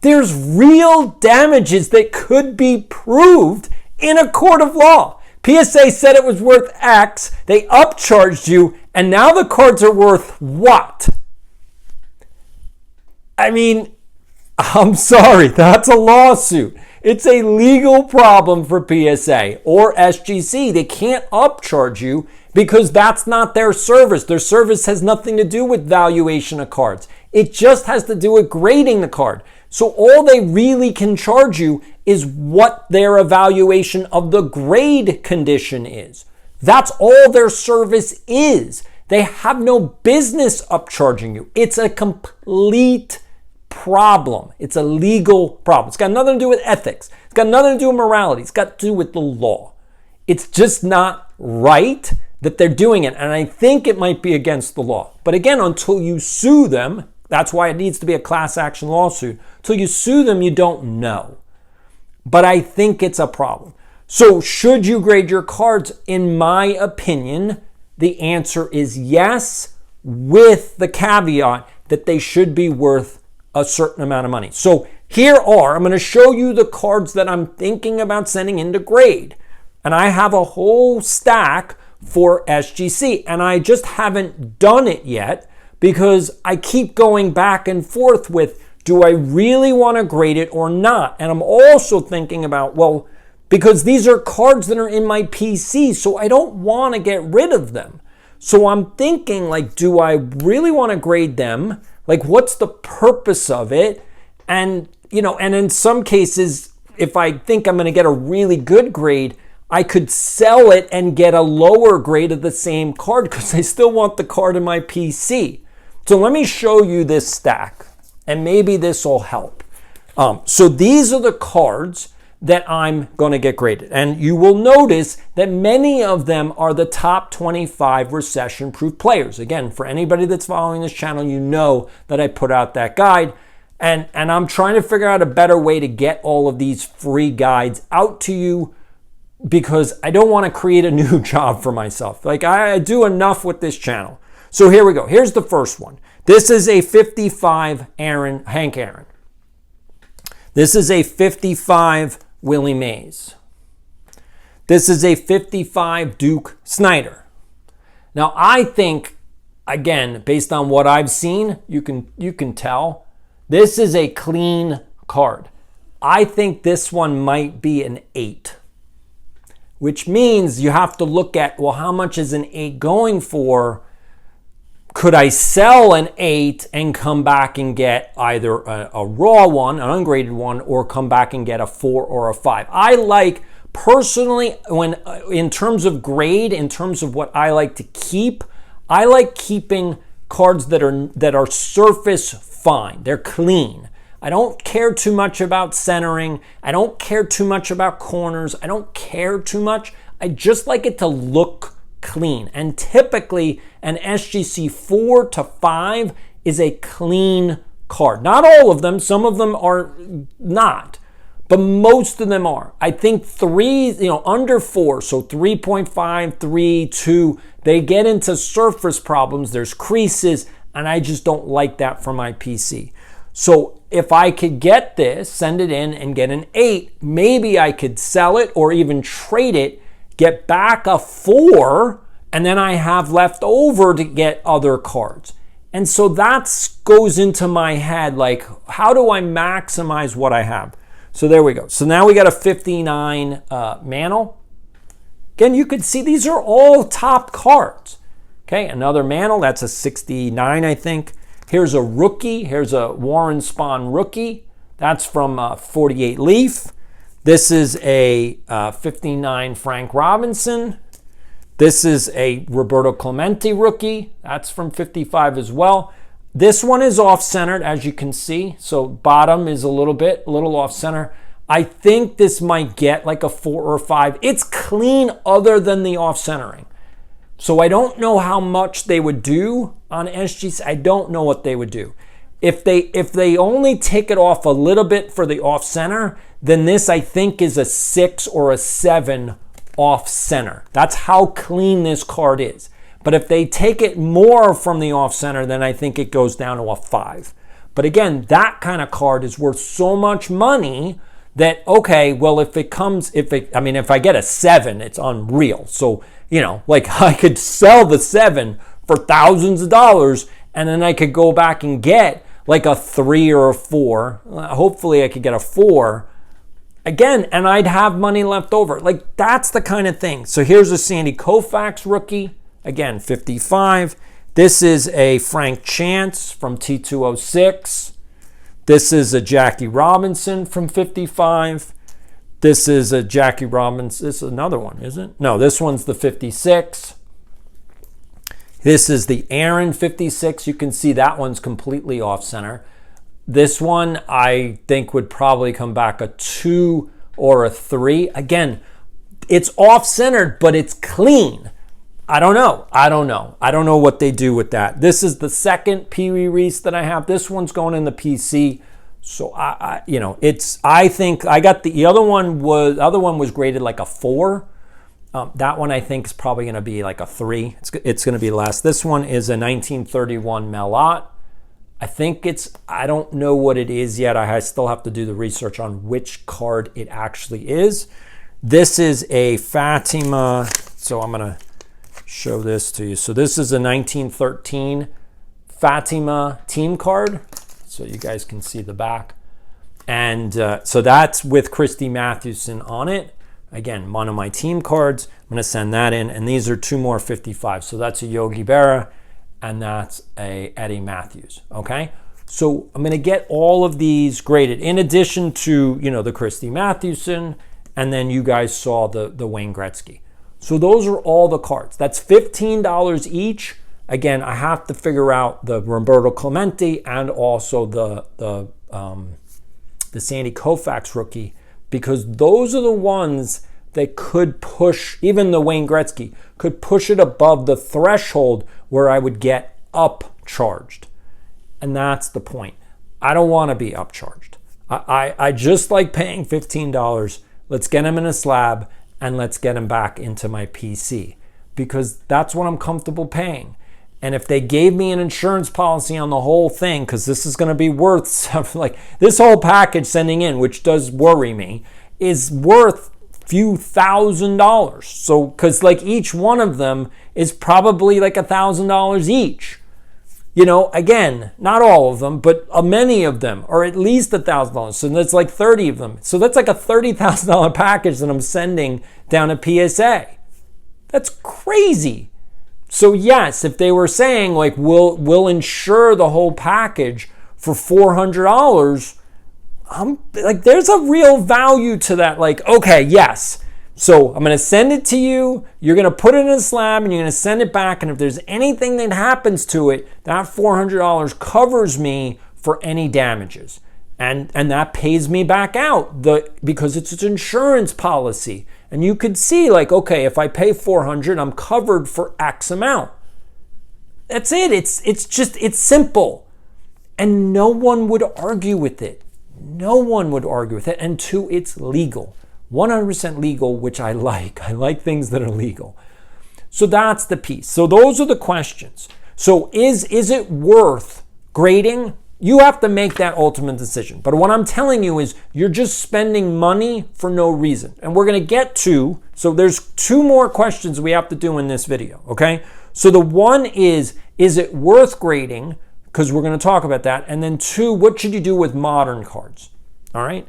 There's real damages that could be proved in a court of law. PSA said it was worth X. They upcharged you, and now the cards are worth what? I mean, I'm sorry, that's a lawsuit. It's a legal problem for PSA or SGC. They can't upcharge you because that's not their service. Their service has nothing to do with valuation of cards. It just has to do with grading the card. So all they really can charge you is what their evaluation of the grade condition is. That's all their service is. They have no business upcharging you. It's a complete problem. It's a legal problem. It's got nothing to do with ethics. It's got nothing to do with morality. It's got to do with the law. It's just not right that they're doing it. And I think it might be against the law. But again, until you sue them, that's why it needs to be a class action lawsuit. Until you sue them, you don't know. But I think it's a problem. So should you grade your cards? In my opinion, the answer is yes, with the caveat that they should be worth a certain amount of money. So I'm going to show you the cards that I'm thinking about sending into grade. And I have a whole stack for SGC. And I just haven't done it yet because I keep going back and forth with, do I really want to grade it or not? And I'm also thinking about, well, because these are cards that are in my PC, so I don't want to get rid of them. So I'm thinking, like, do I really want to grade them? Like, what's the purpose of it? And, and in some cases, if I think I'm going to get a really good grade, I could sell it and get a lower grade of the same card because I still want the card in my PC. So let me show you this stack, and maybe this will help. So these are the cards that I'm going to get graded. And you will notice that many of them are the top 25 recession-proof players. Again, for anybody that's following this channel, you know that I put out that guide. And I'm trying to figure out a better way to get all of these free guides out to you because I don't want to create a new job for myself. Like, I do enough with this channel. So here we go. Here's the first one. This is a 55 Hank Aaron. This is a 55 Willie Mays. This is a 55 Duke Snider. Now, I think, again, based on what I've seen, you can tell, this is a clean card. I think this one might be an 8, which means you have to look at, well, how much is an 8 going for? Could I sell an 8 and come back and get either a raw one, an ungraded one, or come back and get a 4 or a 5? I like, personally, in terms of grade, in terms of what I like to keep, I like keeping cards that are surface fine. They're clean. I don't care too much about centering. I don't care too much about corners. I don't care too much. I just like it to look clean. And typically an SGC 4 to 5 is a clean card. Not all of them, some of them are not. but most of them are. I think under 4, so 3.5, 3, 2, they get into surface problems. There's creases, and I just don't like that for my PC. So if I could get this, send it in and get an 8, maybe I could sell it or even trade it, get back a 4, and then I have left over to get other cards. And so that goes into my head, like, how do I maximize what I have? So there we go. So now we got a 59 Mantle. Again, you could see these are all top cards. Okay, another Mantle, that's a 69, I think. Here's a rookie. Here's a Warren Spahn rookie. That's from 48 Leaf. This is a 59 Frank Robinson. This is a Roberto Clemente rookie. That's from 55 as well. This one is off-centered, as you can see. So bottom is a little off-center. I think this might get like a 4 or 5. It's clean other than the off-centering. So I don't know how much they would do on SGC. I don't know what they would do. If they only take it off a little bit for the off-center, then this I think is a 6 or a 7 off-center. That's how clean this card is. But if they take it more from the off-center, then I think it goes down to a 5. But again, that kind of card is worth so much money that, okay, well, if I get a 7, it's unreal. So, like I could sell the 7 for thousands of dollars, and then I could go back and get like a 3 or a 4. Hopefully I could get a 4 again, and I'd have money left over. Like, that's the kind of thing. So here's a Sandy Koufax rookie, again, 55. This is a Frank Chance from T206. This is a Jackie Robinson from 55. This is a Jackie Robinson. This is another one, isn't it? No, this one's the 56. This is the Aaron 56. You can see that one's completely off center. This one I think would probably come back a 2 or a 3. Again, it's off centered, but it's clean. I don't know. I don't know what they do with that. This is the second Pee Wee Reese that I have. This one's going in the PC. So I think I got the other one was graded like a 4. That one I think is probably going to be like a 3. It's going to be less. This one is a 1931 Melot. I don't know what it is yet. I still have to do the research on which card it actually is. This is a Fatima. So I'm going to show this to you. So this is a 1913 Fatima team card. So you guys can see the back. And so that's with Christy Mathewson on it. Again, one of my team cards. I'm going to send that in. And these are 2 more 55. So that's a Yogi Berra and that's a Eddie Matthews. Okay. So I'm going to get all of these graded in addition to, the Christy Mathewson. And then you guys saw the Wayne Gretzky. So those are all the cards. That's $15 each. Again, I have to figure out the Roberto Clemente and also the Sandy Koufax rookie, because those are the ones that could push, even the Wayne Gretzky, could push it above the threshold where I would get upcharged. And that's the point. I don't want to be upcharged. I just like paying $15. Let's get them in a slab and let's get them back into my PC, because that's what I'm comfortable paying. And if they gave me an insurance policy on the whole thing, because this is going to be worth something, like this whole package sending in, which does worry me, is worth few $1,000s. So, because like each one of them is probably like $1,000 each. Again, not all of them, but many of them are at least $1,000. So that's like 30 of them. So that's like a $30,000 package that I'm sending down to PSA. That's crazy. So yes, if they were saying like we'll insure the whole package for $400, I'm like, there's a real value to that. Like, okay, yes. So I'm going to send it to you. You're going to put it in a slab and you're going to send it back. And if there's anything that happens to it, that $400 covers me for any damages. And that pays me back out because it's an insurance policy. And you could see like, okay, if I pay $400, I'm covered for X amount. That's it. It's simple. And no one would argue with it. No one would argue with it. And two, it's legal. 100% legal, which I like. I like things that are legal. So that's the piece. So those are the questions. So is it worth grading? You have to make that ultimate decision. But what I'm telling you is you're just spending money for no reason. And we're going to get to, so there's two more questions we have to do in this video, okay? So the one is it worth grading? Because we're going to talk about that. And then two, what should you do with modern cards? All right?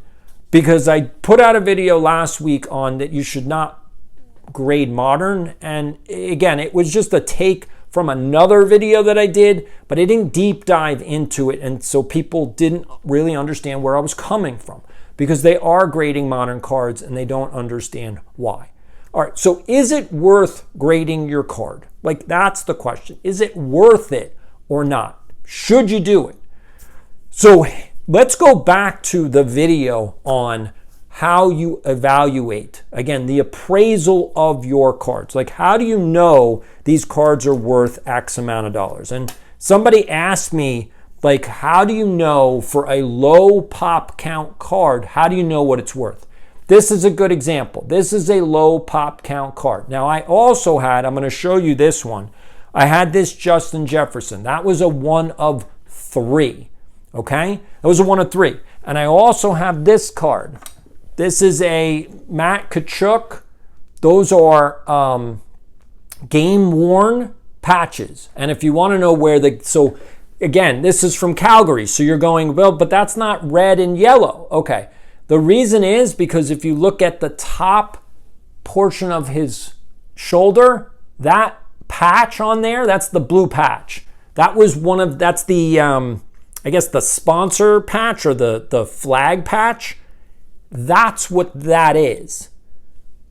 Because I put out a video last week on that you should not grade modern. And again, it was just a take from another video that I did, but I didn't deep dive into it. And so people didn't really understand where I was coming from because they are grading modern cards and they don't understand why. All right, so is it worth grading your card? Like, that's the question. Is it worth it or not? Should you do it? So let's go back to the video on how you evaluate, again, the appraisal of your cards. Like, how do you know these cards are worth X amount of dollars? And somebody asked me, like, how do you know for a low pop count card, how do you know what it's worth? This is a good example. This is a low pop count card. Now, I also had, I'm going to show you this one. I had this Justin Jefferson. That was a 1 of 3, okay? That was a 1 of 3. And I also have this card. This is a Matt Kachuk. Those are game-worn patches. And if you want to know where so again, this is from Calgary. So you're going, well, but that's not red and yellow. Okay. The reason is because if you look at the top portion of his shoulder, that patch on there, that's the blue patch. That was that's the, I guess the sponsor patch or the flag patch. That's what that is.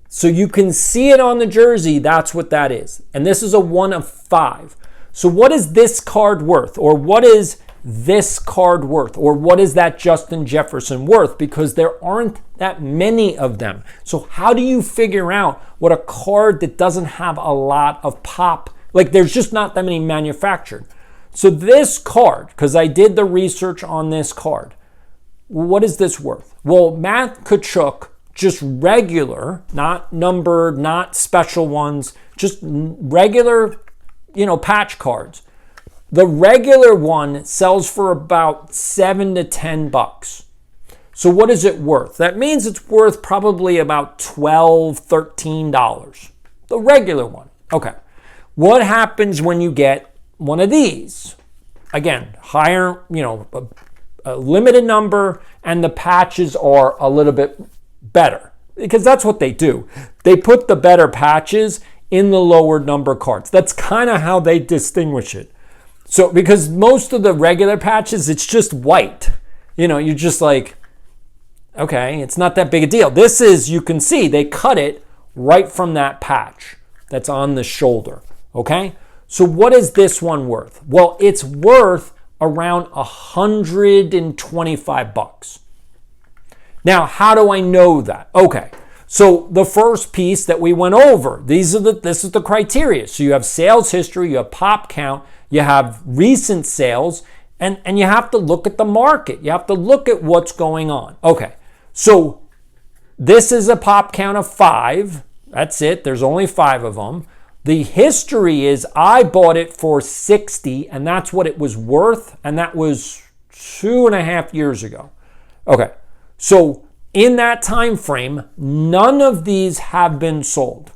So you can see it on the jersey. That's what that is. And this is a 1 of 5. So what is this card worth? Or what is this card worth? Or what is that Justin Jefferson worth? Because there aren't that many of them. So how do you figure out what a card that doesn't have a lot of pop, like there's just not that many manufactured. So this card, because I did the research on this card, what is this worth? Well, Matt Kachuk, just regular, not numbered, not special ones, just regular, patch cards. The regular one sells for about $7 to $10. So what is it worth? That means it's worth probably about $12, $13. The regular one. Okay. What happens when you get one of these? Again, higher, a limited number, and the patches are a little bit better because that's what they do. They put the better patches in the lower number cards. That's kind of how they distinguish it. So because most of the regular patches, it's just white. You're just like, okay, it's not that big a deal. This is, you can see, they cut it right from that patch that's on the shoulder, okay? So what is this one worth? Well, it's worth around $125. Now, how do I know that? Okay, so the first piece that we went over, this is the criteria. So you have sales history, you have pop count, you have recent sales, and you have to look at the market. You have to look at what's going on. Okay, so this is a pop count of 5. That's it. There's only 5 of them. The history is I bought it for $60, and that's what it was worth, and that was 2.5 years ago. Okay, so in that time frame, none of these have been sold.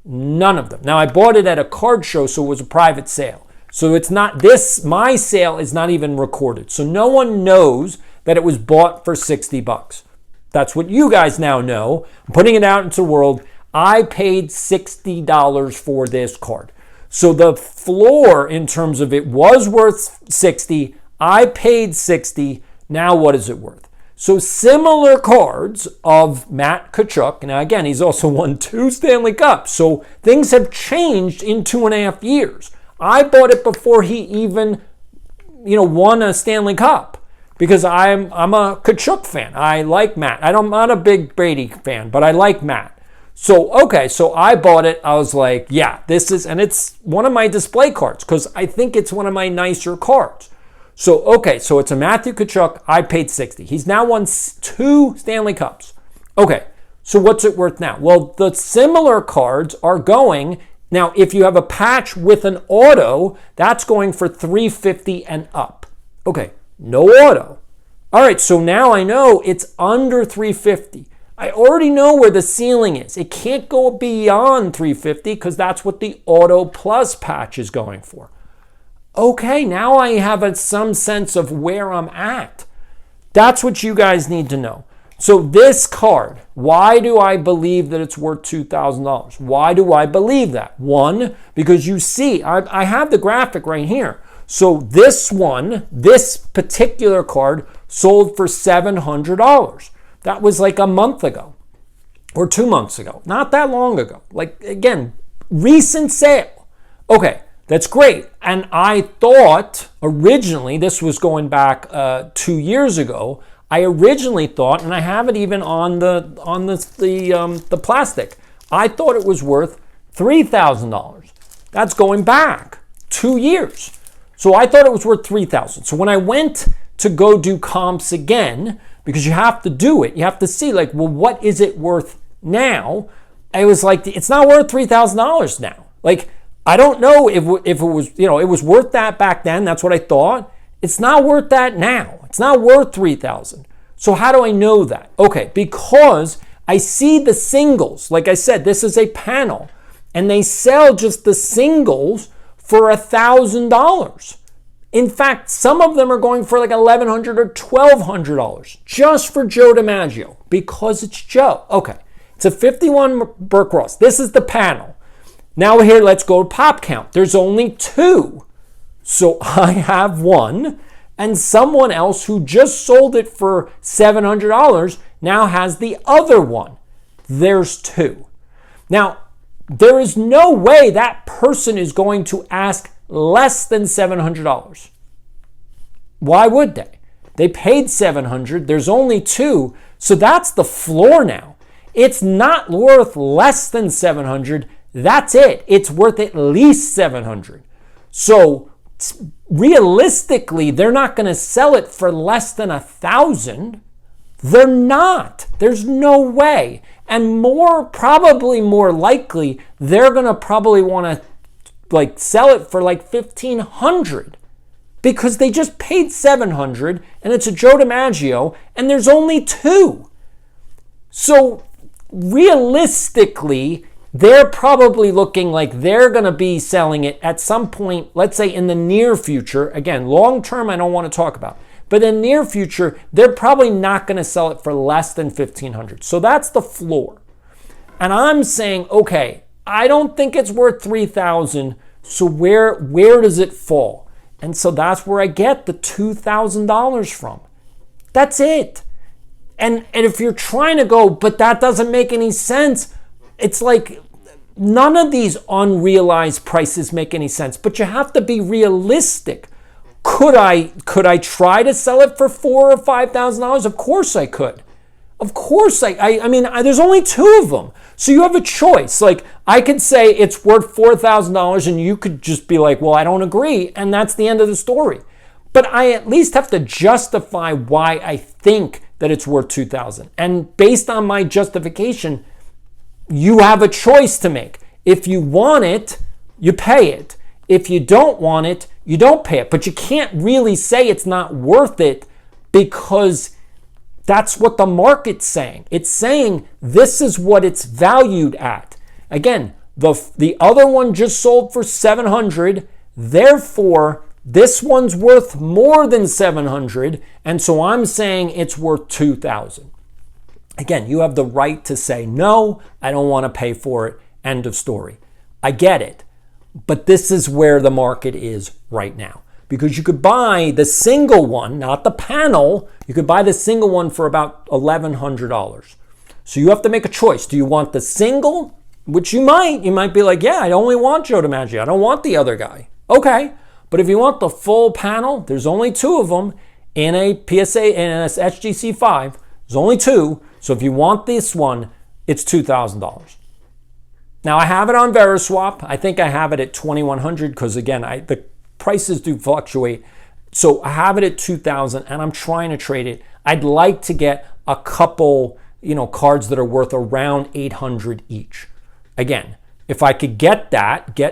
None of them. Now, I bought it at a card show, so it was a private sale. So it's not my sale is not even recorded. So no one knows that it was bought for $60. That's what you guys now know. I'm putting it out into the world. I paid $60 for this card. So the floor in terms of it was worth $60. I paid $60. Now what is it worth? So similar cards of Matt Kachuk. Now again, he's also won 2 Stanley Cups. So things have changed in 2.5 years. I bought it before he even, won a Stanley Cup. Because I'm a Kachuk fan. I like Matt. I'm not a big Brady fan, but I like Matt. So, okay, so I bought it. I was like, yeah, this is, and it's one of my display cards because I think it's one of my nicer cards. So, okay, so it's a Matthew Tkachuk. I paid 60. He's now won 2 Stanley Cups. Okay, so what's it worth now? Well, the similar cards are going, now if you have a patch with an auto, that's going for $350 and up. Okay, no auto. All right, so now I know it's under $350. I already know where the ceiling is. It can't go beyond $350 because that's what the Auto Plus patch is going for. Okay, now I have some sense of where I'm at. That's what you guys need to know. So this card, why do I believe that it's worth $2,000? Why do I believe that? One, because you see, I have the graphic right here. So this one, this particular card sold for $700. That was like a month ago or 2 months ago. Not that long ago. Like, again, recent sale. Okay, that's great. And I thought originally, this was going back 2 years ago, I originally thought, and I have it even on the plastic, I thought it was worth $3,000. That's going back 2 years. So I thought it was worth $3,000. So when I went to go do comps again, because you have to do it, you have to see like, well, what is it worth now? I was like, it's not worth $3,000 now. Like, I don't know if it was, it was worth that back then. That's what I thought. It's not worth that now. It's not worth $3,000. So how do I know that? Okay, because I see the singles. Like I said, this is a panel, and they sell just the singles for $1,000. In fact, some of them are going for like $1,100 or $1,200 just for Joe DiMaggio because it's Joe. Okay, it's a 51 Burke Ross. This is the panel. Now here, let's go to pop count. There's only 2. So I have one, and someone else who just sold it for $700 now has the other one. There's 2. Now, there is no way that person is going to ask less than $700. Why would they? They paid $700. There's only 2. So that's the floor now. It's not worth less than $700. That's it. It's worth at least $700. So realistically, they're not going to sell it for less than $1,000. They're not. There's no way. And probably more likely, they're going to probably want to like sell it for like $1,500 because they just paid $700 and it's a Joe DiMaggio and there's only 2. So realistically, they're probably looking like they're going to be selling it at some point, let's say in the near future. Again, long term, I don't want to talk about. But in the near future, they're probably not going to sell it for less than $1,500. So that's the floor. And I'm saying, okay, I don't think it's worth $3,000. So where does it fall? And so that's where I get the $2,000 from. That's it. And if you're trying to go, but that doesn't make any sense, it's like none of these unrealized prices make any sense. But you have to be realistic. Could I try to sell it for $4,000 or $5,000? Of course I could. Of course I mean, there's only 2 of them. So you have a choice. Like I could say it's worth $4,000 and you could just be like, well, I don't agree. And that's the end of the story. But I at least have to justify why I think that it's worth $2,000. And based on my justification, you have a choice to make. If you want it, you pay it. If you don't want it, you don't pay it. But you can't really say it's not worth it because that's what the market's saying. It's saying this is what it's valued at. Again, the other one just sold for $700. Therefore, this one's worth more than $700. And so I'm saying it's worth $2,000. Again, you have the right to say, no, I don't want to pay for it. End of story. I get it. But this is where the market is right now. Because you could buy the single one, not the panel, you could buy the single one for about $1,100. So you have to make a choice. Do you want the single? Which you might be like, yeah, I only want Joe DiMaggio. I don't want the other guy. Okay. But if you want the full panel, there's only 2 of them in a PSA and an SGC 5. There's only 2. So if you want this one, it's $2,000. Now I have it on Veriswap. I think I have it at $2,100 because again, the prices do fluctuate. So I have it at 2,000 and I'm trying to trade it. I'd like to get a couple, cards that are worth around 800 each. Again, if I could get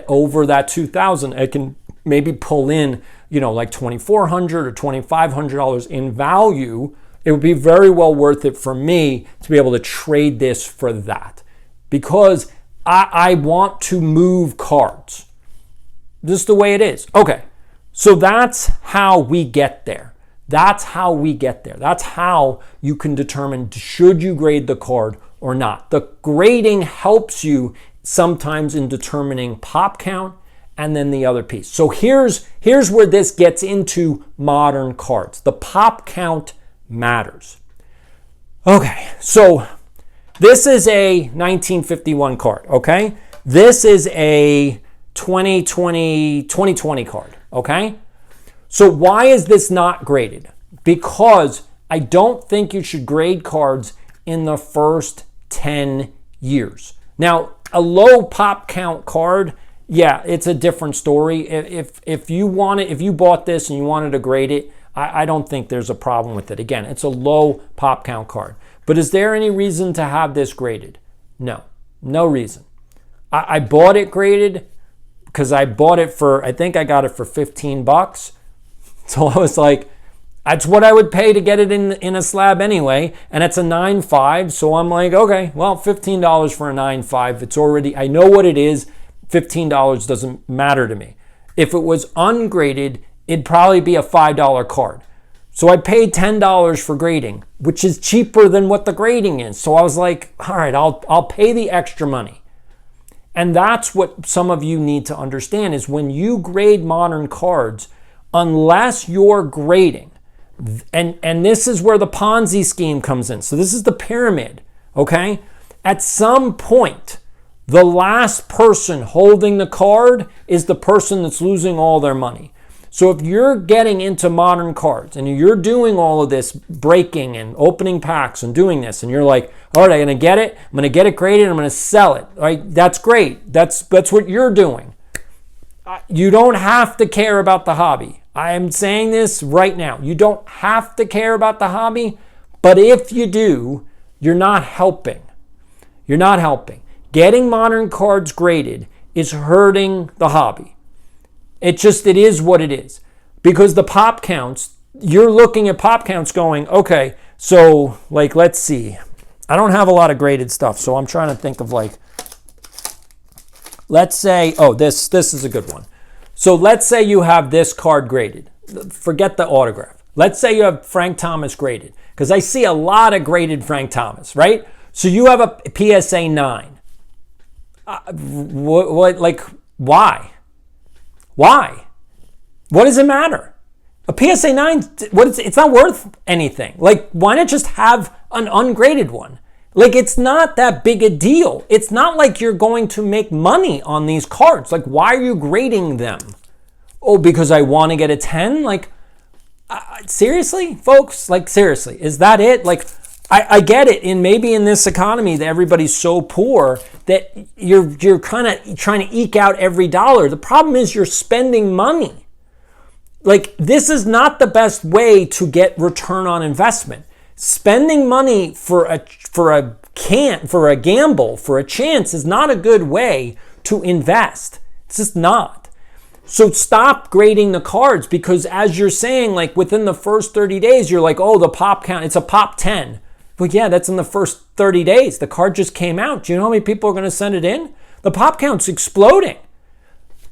over that 2,000, I can maybe pull in, like $2,400 or $2,500 in value. It would be very well worth it for me to be able to trade this for that, because I want to move cards. This is the way it is. Okay, so that's how we get there. That's how you can determine, should you grade the card or not. The grading helps you sometimes in determining pop count and then the other piece. So here's where this gets into modern cards. The pop count matters. Okay, so this is a 1951 card, okay? This is a 2020 card, okay? So why is this not graded? Because I don't think you should grade cards in the first 10 years. Now, a low pop count card, yeah, it's a different story. If you bought this and you wanted to grade it, I don't think there's a problem with it. Again, it's a low pop count card. But is there any reason to have this graded? No reason. I bought it graded because I bought it for, I think I got it for $15. So I was like, that's what I would pay to get it in a slab anyway. And it's a 9.5. So I'm like, okay, well, $15 for a 9.5. It's already, I know what it is. $15 doesn't matter to me. If it was ungraded, it'd probably be a $5 card. So I paid $10 for grading, which is cheaper than what the grading is. So I was like, all right, I'll pay the extra money. And that's what some of you need to understand is when you grade modern cards, unless you're grading, and this is where the Ponzi scheme comes in. So this is the pyramid, okay? At some point, the last person holding the card is the person that's losing all their money. So if you're getting into modern cards and you're doing all of this breaking and opening packs and doing this, and you're like, all right, I'm going to get it. I'm going to get it graded. I'm going to sell it. All right, that's great. That's what you're doing. You don't have to care about the hobby. I am saying this right now. You don't have to care about the hobby, but if you do, you're not helping. You're not helping. Getting modern cards graded is hurting the hobby. It is what it is. Because the pop counts, you're looking at pop counts going, okay, so like, let's see. I don't have a lot of graded stuff, so I'm trying to think of like, let's say, this is a good one. So let's say you have this card graded. Forget the autograph. Let's say you have Frank Thomas graded, because I see a lot of graded Frank Thomas, right? So you have a PSA 9. Why? Why? What does it matter? A PSA 9, it's not worth anything. Like, why not just have an ungraded one? Like, it's not that big a deal. It's not like you're going to make money on these cards. Like, why are you grading them? Oh, because I want to get a 10? Like, seriously, folks? Like, seriously, is that it? Like, I get it. And maybe in this economy that everybody's so poor that you're kind of trying to eke out every dollar. The problem is you're spending money. Like, this is not the best way to get return on investment. Spending money for a gamble, for a chance is not a good way to invest. It's just not. So stop grading the cards, because as you're saying, like within the first 30 days, you're like, oh, the pop count, it's a pop 10. Well, yeah, that's in the first 30 days. The card just came out. Do you know how many people are going to send it in? The pop count's exploding.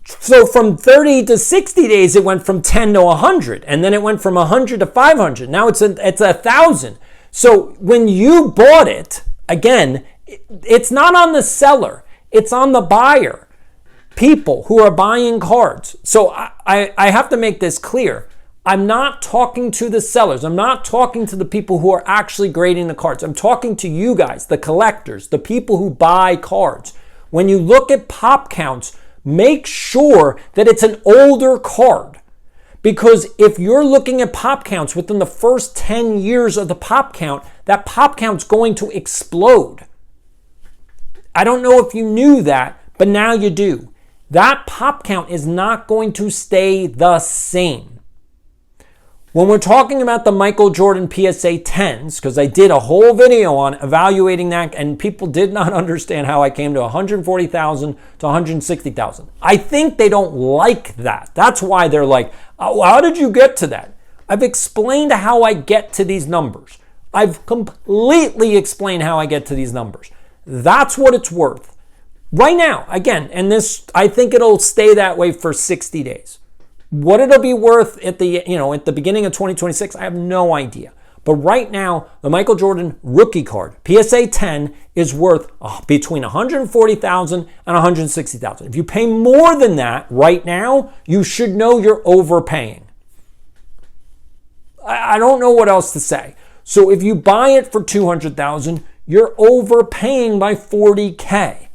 So from 30 to 60 days, it went from 10 to 100. And then it went from 100 to 500. Now it's 1,000. So when you bought it, again, it's not on the seller. It's on the buyer. People who are buying cards. So I have to make this clear. I'm not talking to the sellers. I'm not talking to the people who are actually grading the cards. I'm talking to you guys, the collectors, the people who buy cards. When you look at pop counts, make sure that it's an older card. Because if you're looking at pop counts within the first 10 years of the pop count, that pop count's going to explode. I don't know if you knew that, but now you do. That pop count is not going to stay the same. When we're talking about the Michael Jordan PSA 10s, because I did a whole video on evaluating that, and people did not understand how I came to 140,000 to 160,000. I think they don't like that. That's why they're like, oh, how did you get to that? I've explained how I get to these numbers. I've completely explained how I get to these numbers. That's what it's worth. Right now, again, and this, I think it'll stay that way for 60 days. What it'll be worth at the beginning of 2026, I have no idea. But right now, the Michael Jordan rookie card, PSA 10, is worth between 140,000 and 160,000. If you pay more than that right now, you should know you're overpaying. I don't know what else to say. So if you buy it for 200,000, you're overpaying by 40K.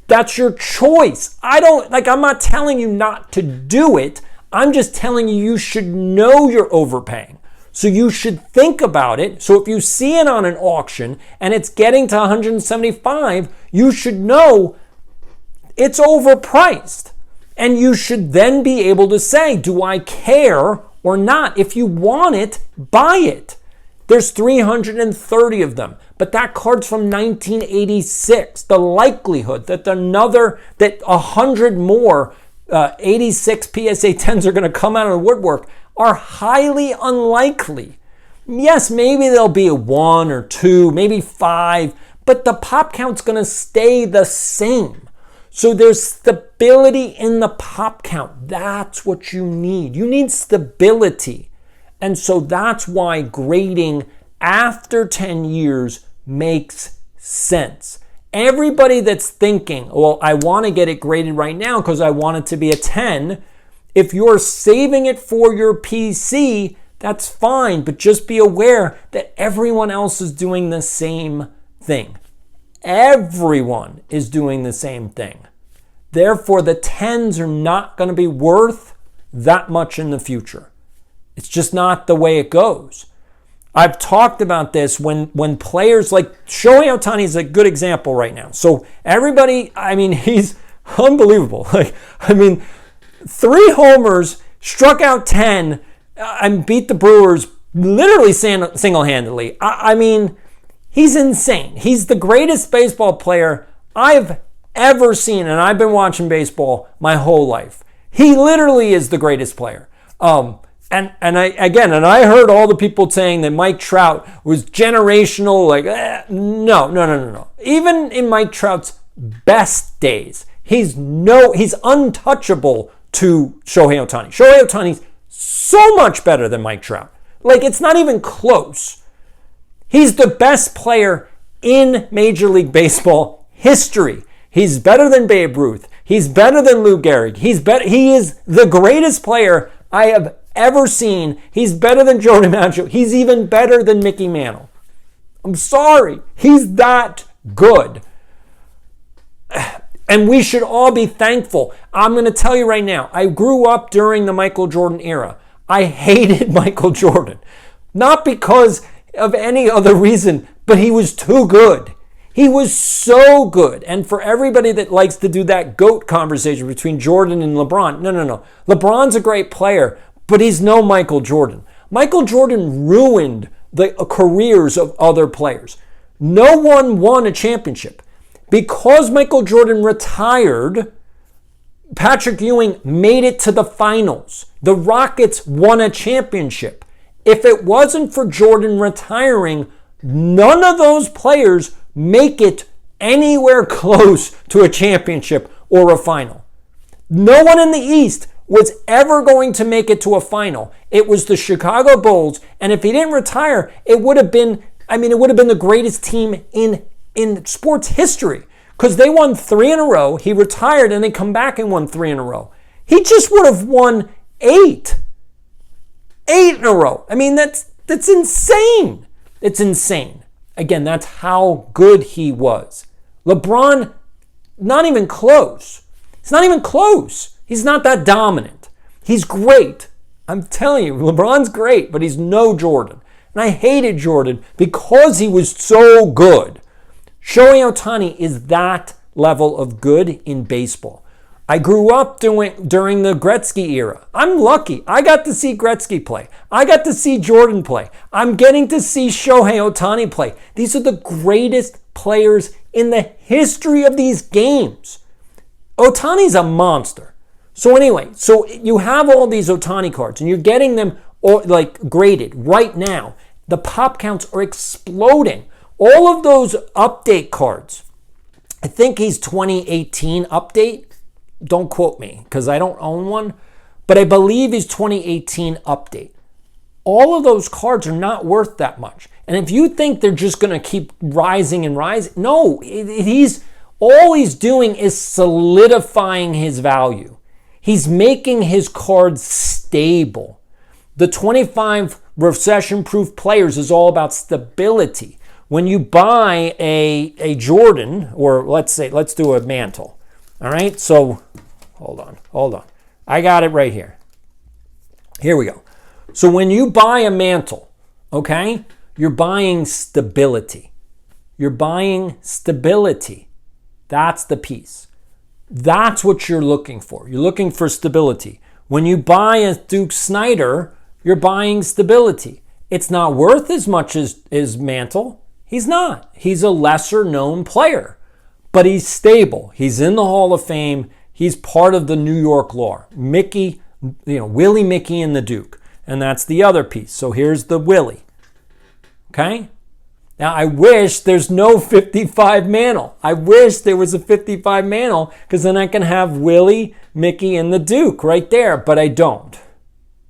That's your choice. I'm not telling you not to do it. I'm just telling you you should know you're overpaying. So you should think about it. So if you see it on an auction and it's getting to 175, you should know it's overpriced. And you should then be able to say, do I care or not? If you want it, buy it. There's 330 of them, but that card's from 1986. The likelihood that 100 more 86 PSA 10s are going to come out of the woodwork are highly unlikely. Yes, maybe there'll be a 1 or 2, maybe 5, but the pop count's going to stay the same. So there's stability in the pop count. That's what you need. You need stability. And so that's why grading after 10 years makes sense. Everybody that's thinking, well, I want to get it graded right now because I want it to be a 10. If you're saving it for your PC, that's fine. But just be aware that everyone else is doing the same thing. Everyone is doing the same thing. Therefore, the 10s are not going to be worth that much in the future. It's just not the way it goes. I've talked about this when players like Shohei Ohtani is a good example right now. So everybody, he's unbelievable. 3 homers, struck out 10, and beat the Brewers literally single-handedly. He's insane. He's the greatest baseball player I've ever seen, and I've been watching baseball my whole life. He literally is the greatest player. And I heard all the people saying that Mike Trout was generational. No. Even in Mike Trout's best days, he's untouchable to Shohei Ohtani. Shohei Ohtani's so much better than Mike Trout. It's not even close. He's the best player in Major League Baseball history. He's better than Babe Ruth. He's better than Lou Gehrig. He is the greatest player I have ever seen. He's better than Joe DiMaggio. He's even better than Mickey Mantle. I'm sorry. He's that good. And we should all be thankful. I'm going to tell you right now, I grew up during the Michael Jordan era. I hated Michael Jordan. Not because of any other reason, but he was too good. He was so good. And for everybody that likes to do that GOAT conversation between Jordan and LeBron, no. LeBron's a great player, but he's no Michael Jordan. Michael Jordan ruined the careers of other players. No one won a championship. Because Michael Jordan retired, Patrick Ewing made it to the finals. The Rockets won a championship. If it wasn't for Jordan retiring, none of those players make it anywhere close to a championship or a final. No one in the East was ever going to make it to a final. It was the Chicago Bulls, and if he didn't retire, it would have been the greatest team in sports history because they won 3 in a row. He retired, and they come back and won 3 in a row. He just would have won 8 in a row. That's insane. It's insane. Again, that's how good he was. LeBron, not even close. It's not even close. He's not that dominant. He's great. I'm telling you, LeBron's great, but he's no Jordan. And I hated Jordan because he was so good. Shohei Ohtani is that level of good in baseball. I grew up during the Gretzky era. I'm lucky. I got to see Gretzky play. I got to see Jordan play. I'm getting to see Shohei Ohtani play. These are the greatest players in the history of these games. Ohtani's a monster. So anyway, so you have all these Ohtani cards and you're getting them like graded right now. The pop counts are exploding. All of those update cards, I think he's 2018 update. Don't quote me because I don't own one, but I believe he's 2018 update. All of those cards are not worth that much. And if you think they're just going to keep rising and rising, no, all he's doing is solidifying his value. He's making his cards stable. The 25 recession-proof players is all about stability. When you buy a Jordan, or let's do a Mantle. All right, so hold on. I got it right here. Here we go. So when you buy a Mantle, okay, you're buying stability. You're buying stability. That's the piece. That's what you're looking for. You're looking for stability. When you buy a Duke Snyder, you're buying stability. It's not worth as much as Mantle. He's not. He's a lesser known player, but he's stable. He's in the Hall of Fame. He's part of the New York lore. Mickey, Willie, Mickey, and the Duke. And that's the other piece. So here's the Willie. Okay? Now, I wish there's no 55 Mantle. I wish there was a 55 Mantle because then I can have Willie, Mickey, and the Duke right there. But I don't.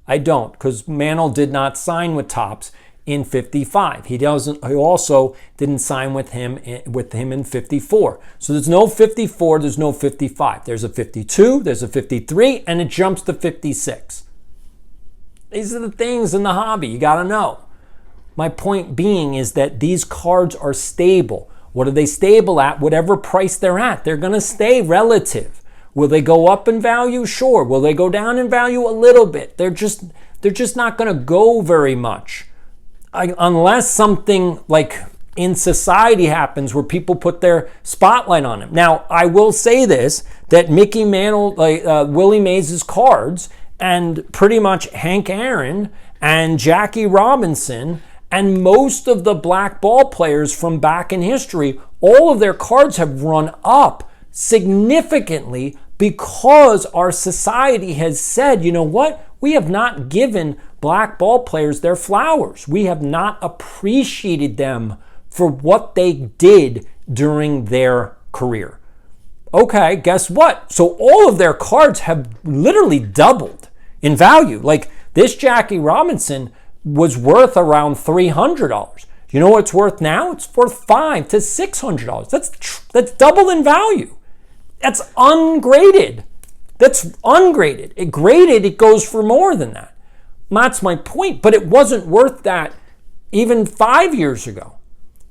Because Mantle did not sign with Topps in 55. He also didn't sign with him in 54. So there's no 54, there's no 55. There's a 52, there's a 53, and it jumps to 56. These are the things in the hobby you got to know. My point being is that these cards are stable. What are they stable at? Whatever price they're at, they're going to stay relative. Will they go up in value? Sure. Will they go down in value? A little bit. They're just not going to go very much. Unless something like in society happens where people put their spotlight on him. Now, I will say this, that Mickey Mantle, Willie Mays' cards, and pretty much Hank Aaron and Jackie Robinson and most of the black ball players from back in history, all of their cards have run up significantly because our society has said, you know what? We have not given black ball players their flowers. We have not appreciated them for what they did during their career. Okay, guess what? So all of their cards have literally doubled in value. Like this Jackie Robinson was worth around $300. You know what it's worth now? It's worth $500 to $600. That's double in value. That's ungraded. It graded, it goes for more than that. That's my point. But it wasn't worth that even 5 years ago.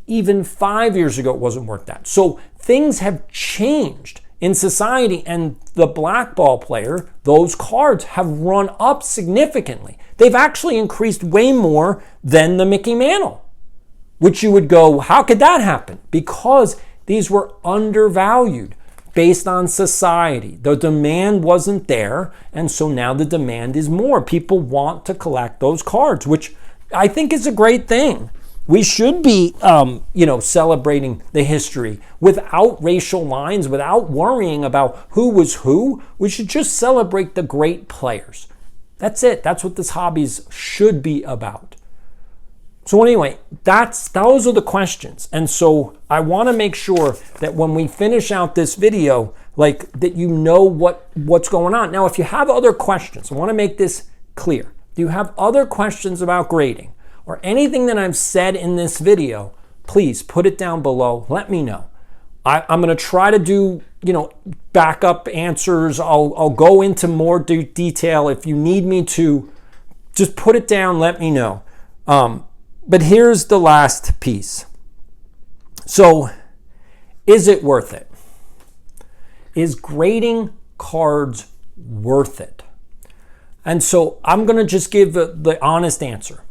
Even 5 years ago, it wasn't worth that. So things have changed in society, and the black ball player, those cards have run up significantly. They've actually increased way more than the Mickey Mantle, which you would go, how could that happen? Because these were undervalued based on society. The demand wasn't there, and so now the demand is more. People want to collect those cards, which I think is a great thing. We should be, celebrating the history without racial lines, without worrying about who was who. We should just celebrate the great players. That's it. That's what this hobby should be about. So anyway, those are the questions. And so I want to make sure that when we finish out this video, that you know what's going on. Now, if you have other questions, I want to make this clear. Do you have other questions about grading or anything that I've said in this video? Please put it down below. Let me know. I'm going to try to do, backup answers. I'll go into more detail. If you need me to, just put it down. Let me know. But here's the last piece. So, is it worth it? Is grading cards worth it? And so I'm going to just give the honest answer.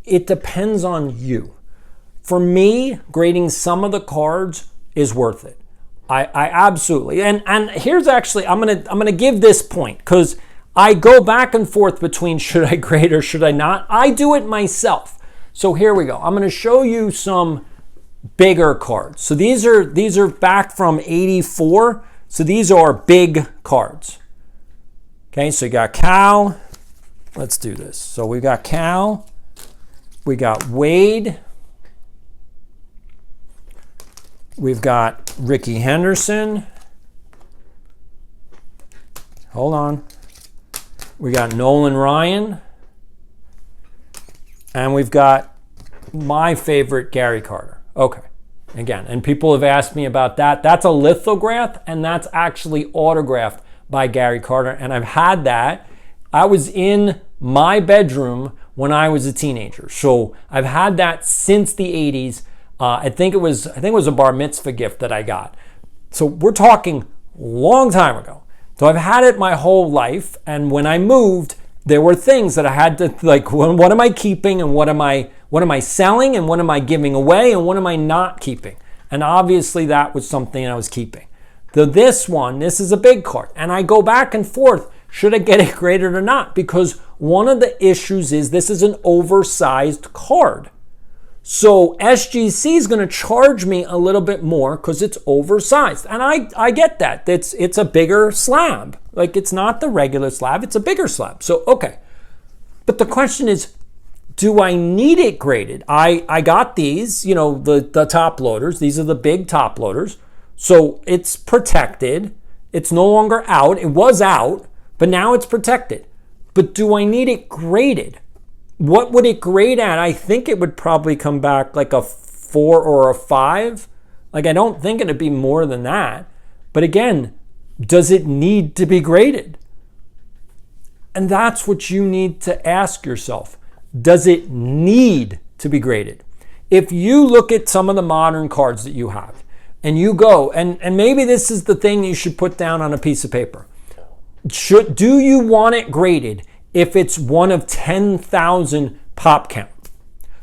It depends on you. For me, grading some of the cards is worth it. I absolutely. And here's actually, I'm gonna give this point, because I go back and forth between should I grade or should I not. I do it myself. So here we go. I'm gonna show you some bigger cards. So these are back from 84. So these are big cards. Okay, so you got Cal. Let's do this. So we got Cal. We got Wade. We've got Ricky Henderson. Hold on. We got Nolan Ryan. And we've got my favorite, Gary Carter. Okay. Again, and people have asked me about that. That's a lithograph, and that's actually autographed by Gary Carter. And I've had that. I was in my bedroom when I was a teenager. So I've had that since the 80s. I think it was a bar mitzvah gift that I got. So we're talking long time ago. So I've had it my whole life, and when I moved, there were things that I had to, like, what am I keeping and what am I selling and what am I giving away and what am I not keeping? And obviously that was something I was keeping. This is a big card, and I go back and forth, should I get it graded or not? Because one of the issues is this is an oversized card. So SGC is going to charge me a little bit more because it's oversized. And I get that. It's a bigger slab. Like, it's not the regular slab, it's a bigger slab. So, okay. But the question is, do I need it graded? I got these, the top loaders. These are the big top loaders. So it's protected. It's no longer out. It was out, but now it's protected. But do I need it graded? What would it grade at? I think it would probably come back like a 4 or a 5. Like, I don't think it'd be more than that. But again, does it need to be graded? And that's what you need to ask yourself. Does it need to be graded? If you look at some of the modern cards that you have, and you go, and maybe this is the thing you should put down on a piece of paper. Do you want it graded if it's one of 10,000 pop count?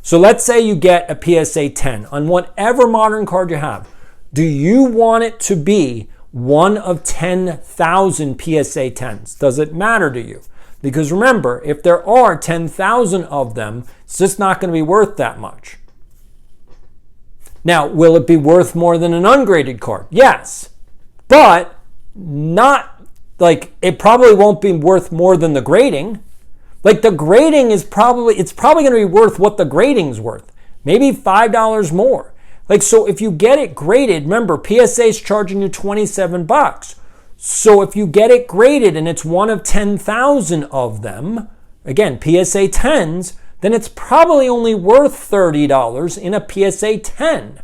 So let's say you get a PSA 10 on whatever modern card you have. Do you want it to be one of 10,000 PSA 10s? Does it matter to you? Because remember, if there are 10,000 of them, it's just not going to be worth that much. Now, will it be worth more than an ungraded card? Yes, but not like, it probably won't be worth more than the grading. Like, the grading is probably going to be worth what the grading's worth. Maybe $5 more. Like, so if you get it graded, remember, PSA is charging you $27. So if you get it graded and it's one of 10,000 of them, again, PSA 10s, then it's probably only worth $30 in a PSA 10.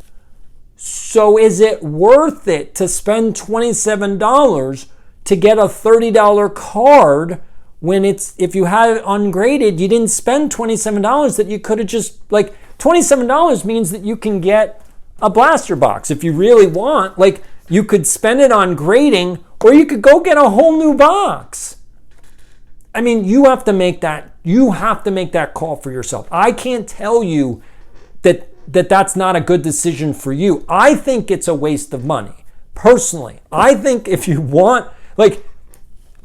So is it worth it to spend $27 to get a $30 card when if you had it ungraded, you didn't spend $27 that you could have just, like, $27 means that you can get a blaster box if you really want. Like, you could spend it on grading, or you could go get a whole new box. I mean, you have to make that call for yourself. I can't tell you that's not a good decision for you. I think it's a waste of money. Personally, I think if you want,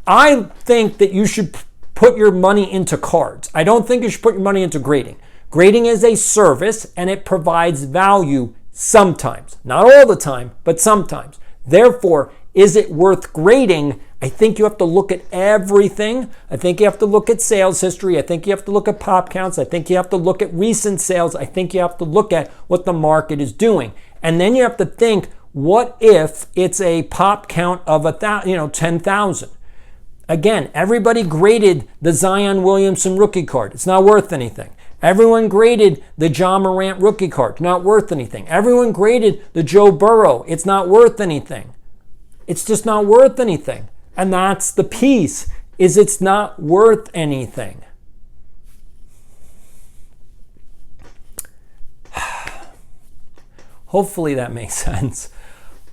I think that you should put your money into cards. I don't think you should put your money into grading. Grading is a service, and it provides value sometimes. Not all the time, but sometimes. Therefore, is it worth grading? I think you have to look at everything. I think you have to look at sales history. I think you have to look at pop counts. I think you have to look at recent sales. I think you have to look at what the market is doing. And then you have to think, what if it's a pop count of 10,000? Again, everybody graded the Zion Williamson rookie card. It's not worth anything. Everyone graded the John Morant rookie card. Not worth anything. Everyone graded the Joe Burrow. It's not worth anything. It's just not worth anything. And that's the piece, is it's not worth anything. Hopefully that makes sense.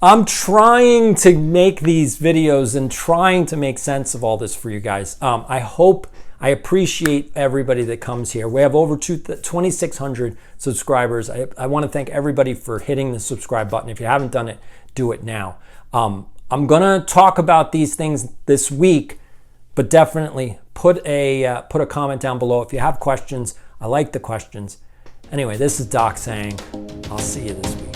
I'm trying to make these videos and trying to make sense of all this for you guys. I hope I appreciate everybody that comes here. We have over 2,600 subscribers. I want to thank everybody for hitting the subscribe button. If you haven't done it, do it now. I'm going to talk about these things this week, but definitely put a comment down below if you have questions. I like the questions. Anyway, this is Doc saying, I'll see you this week.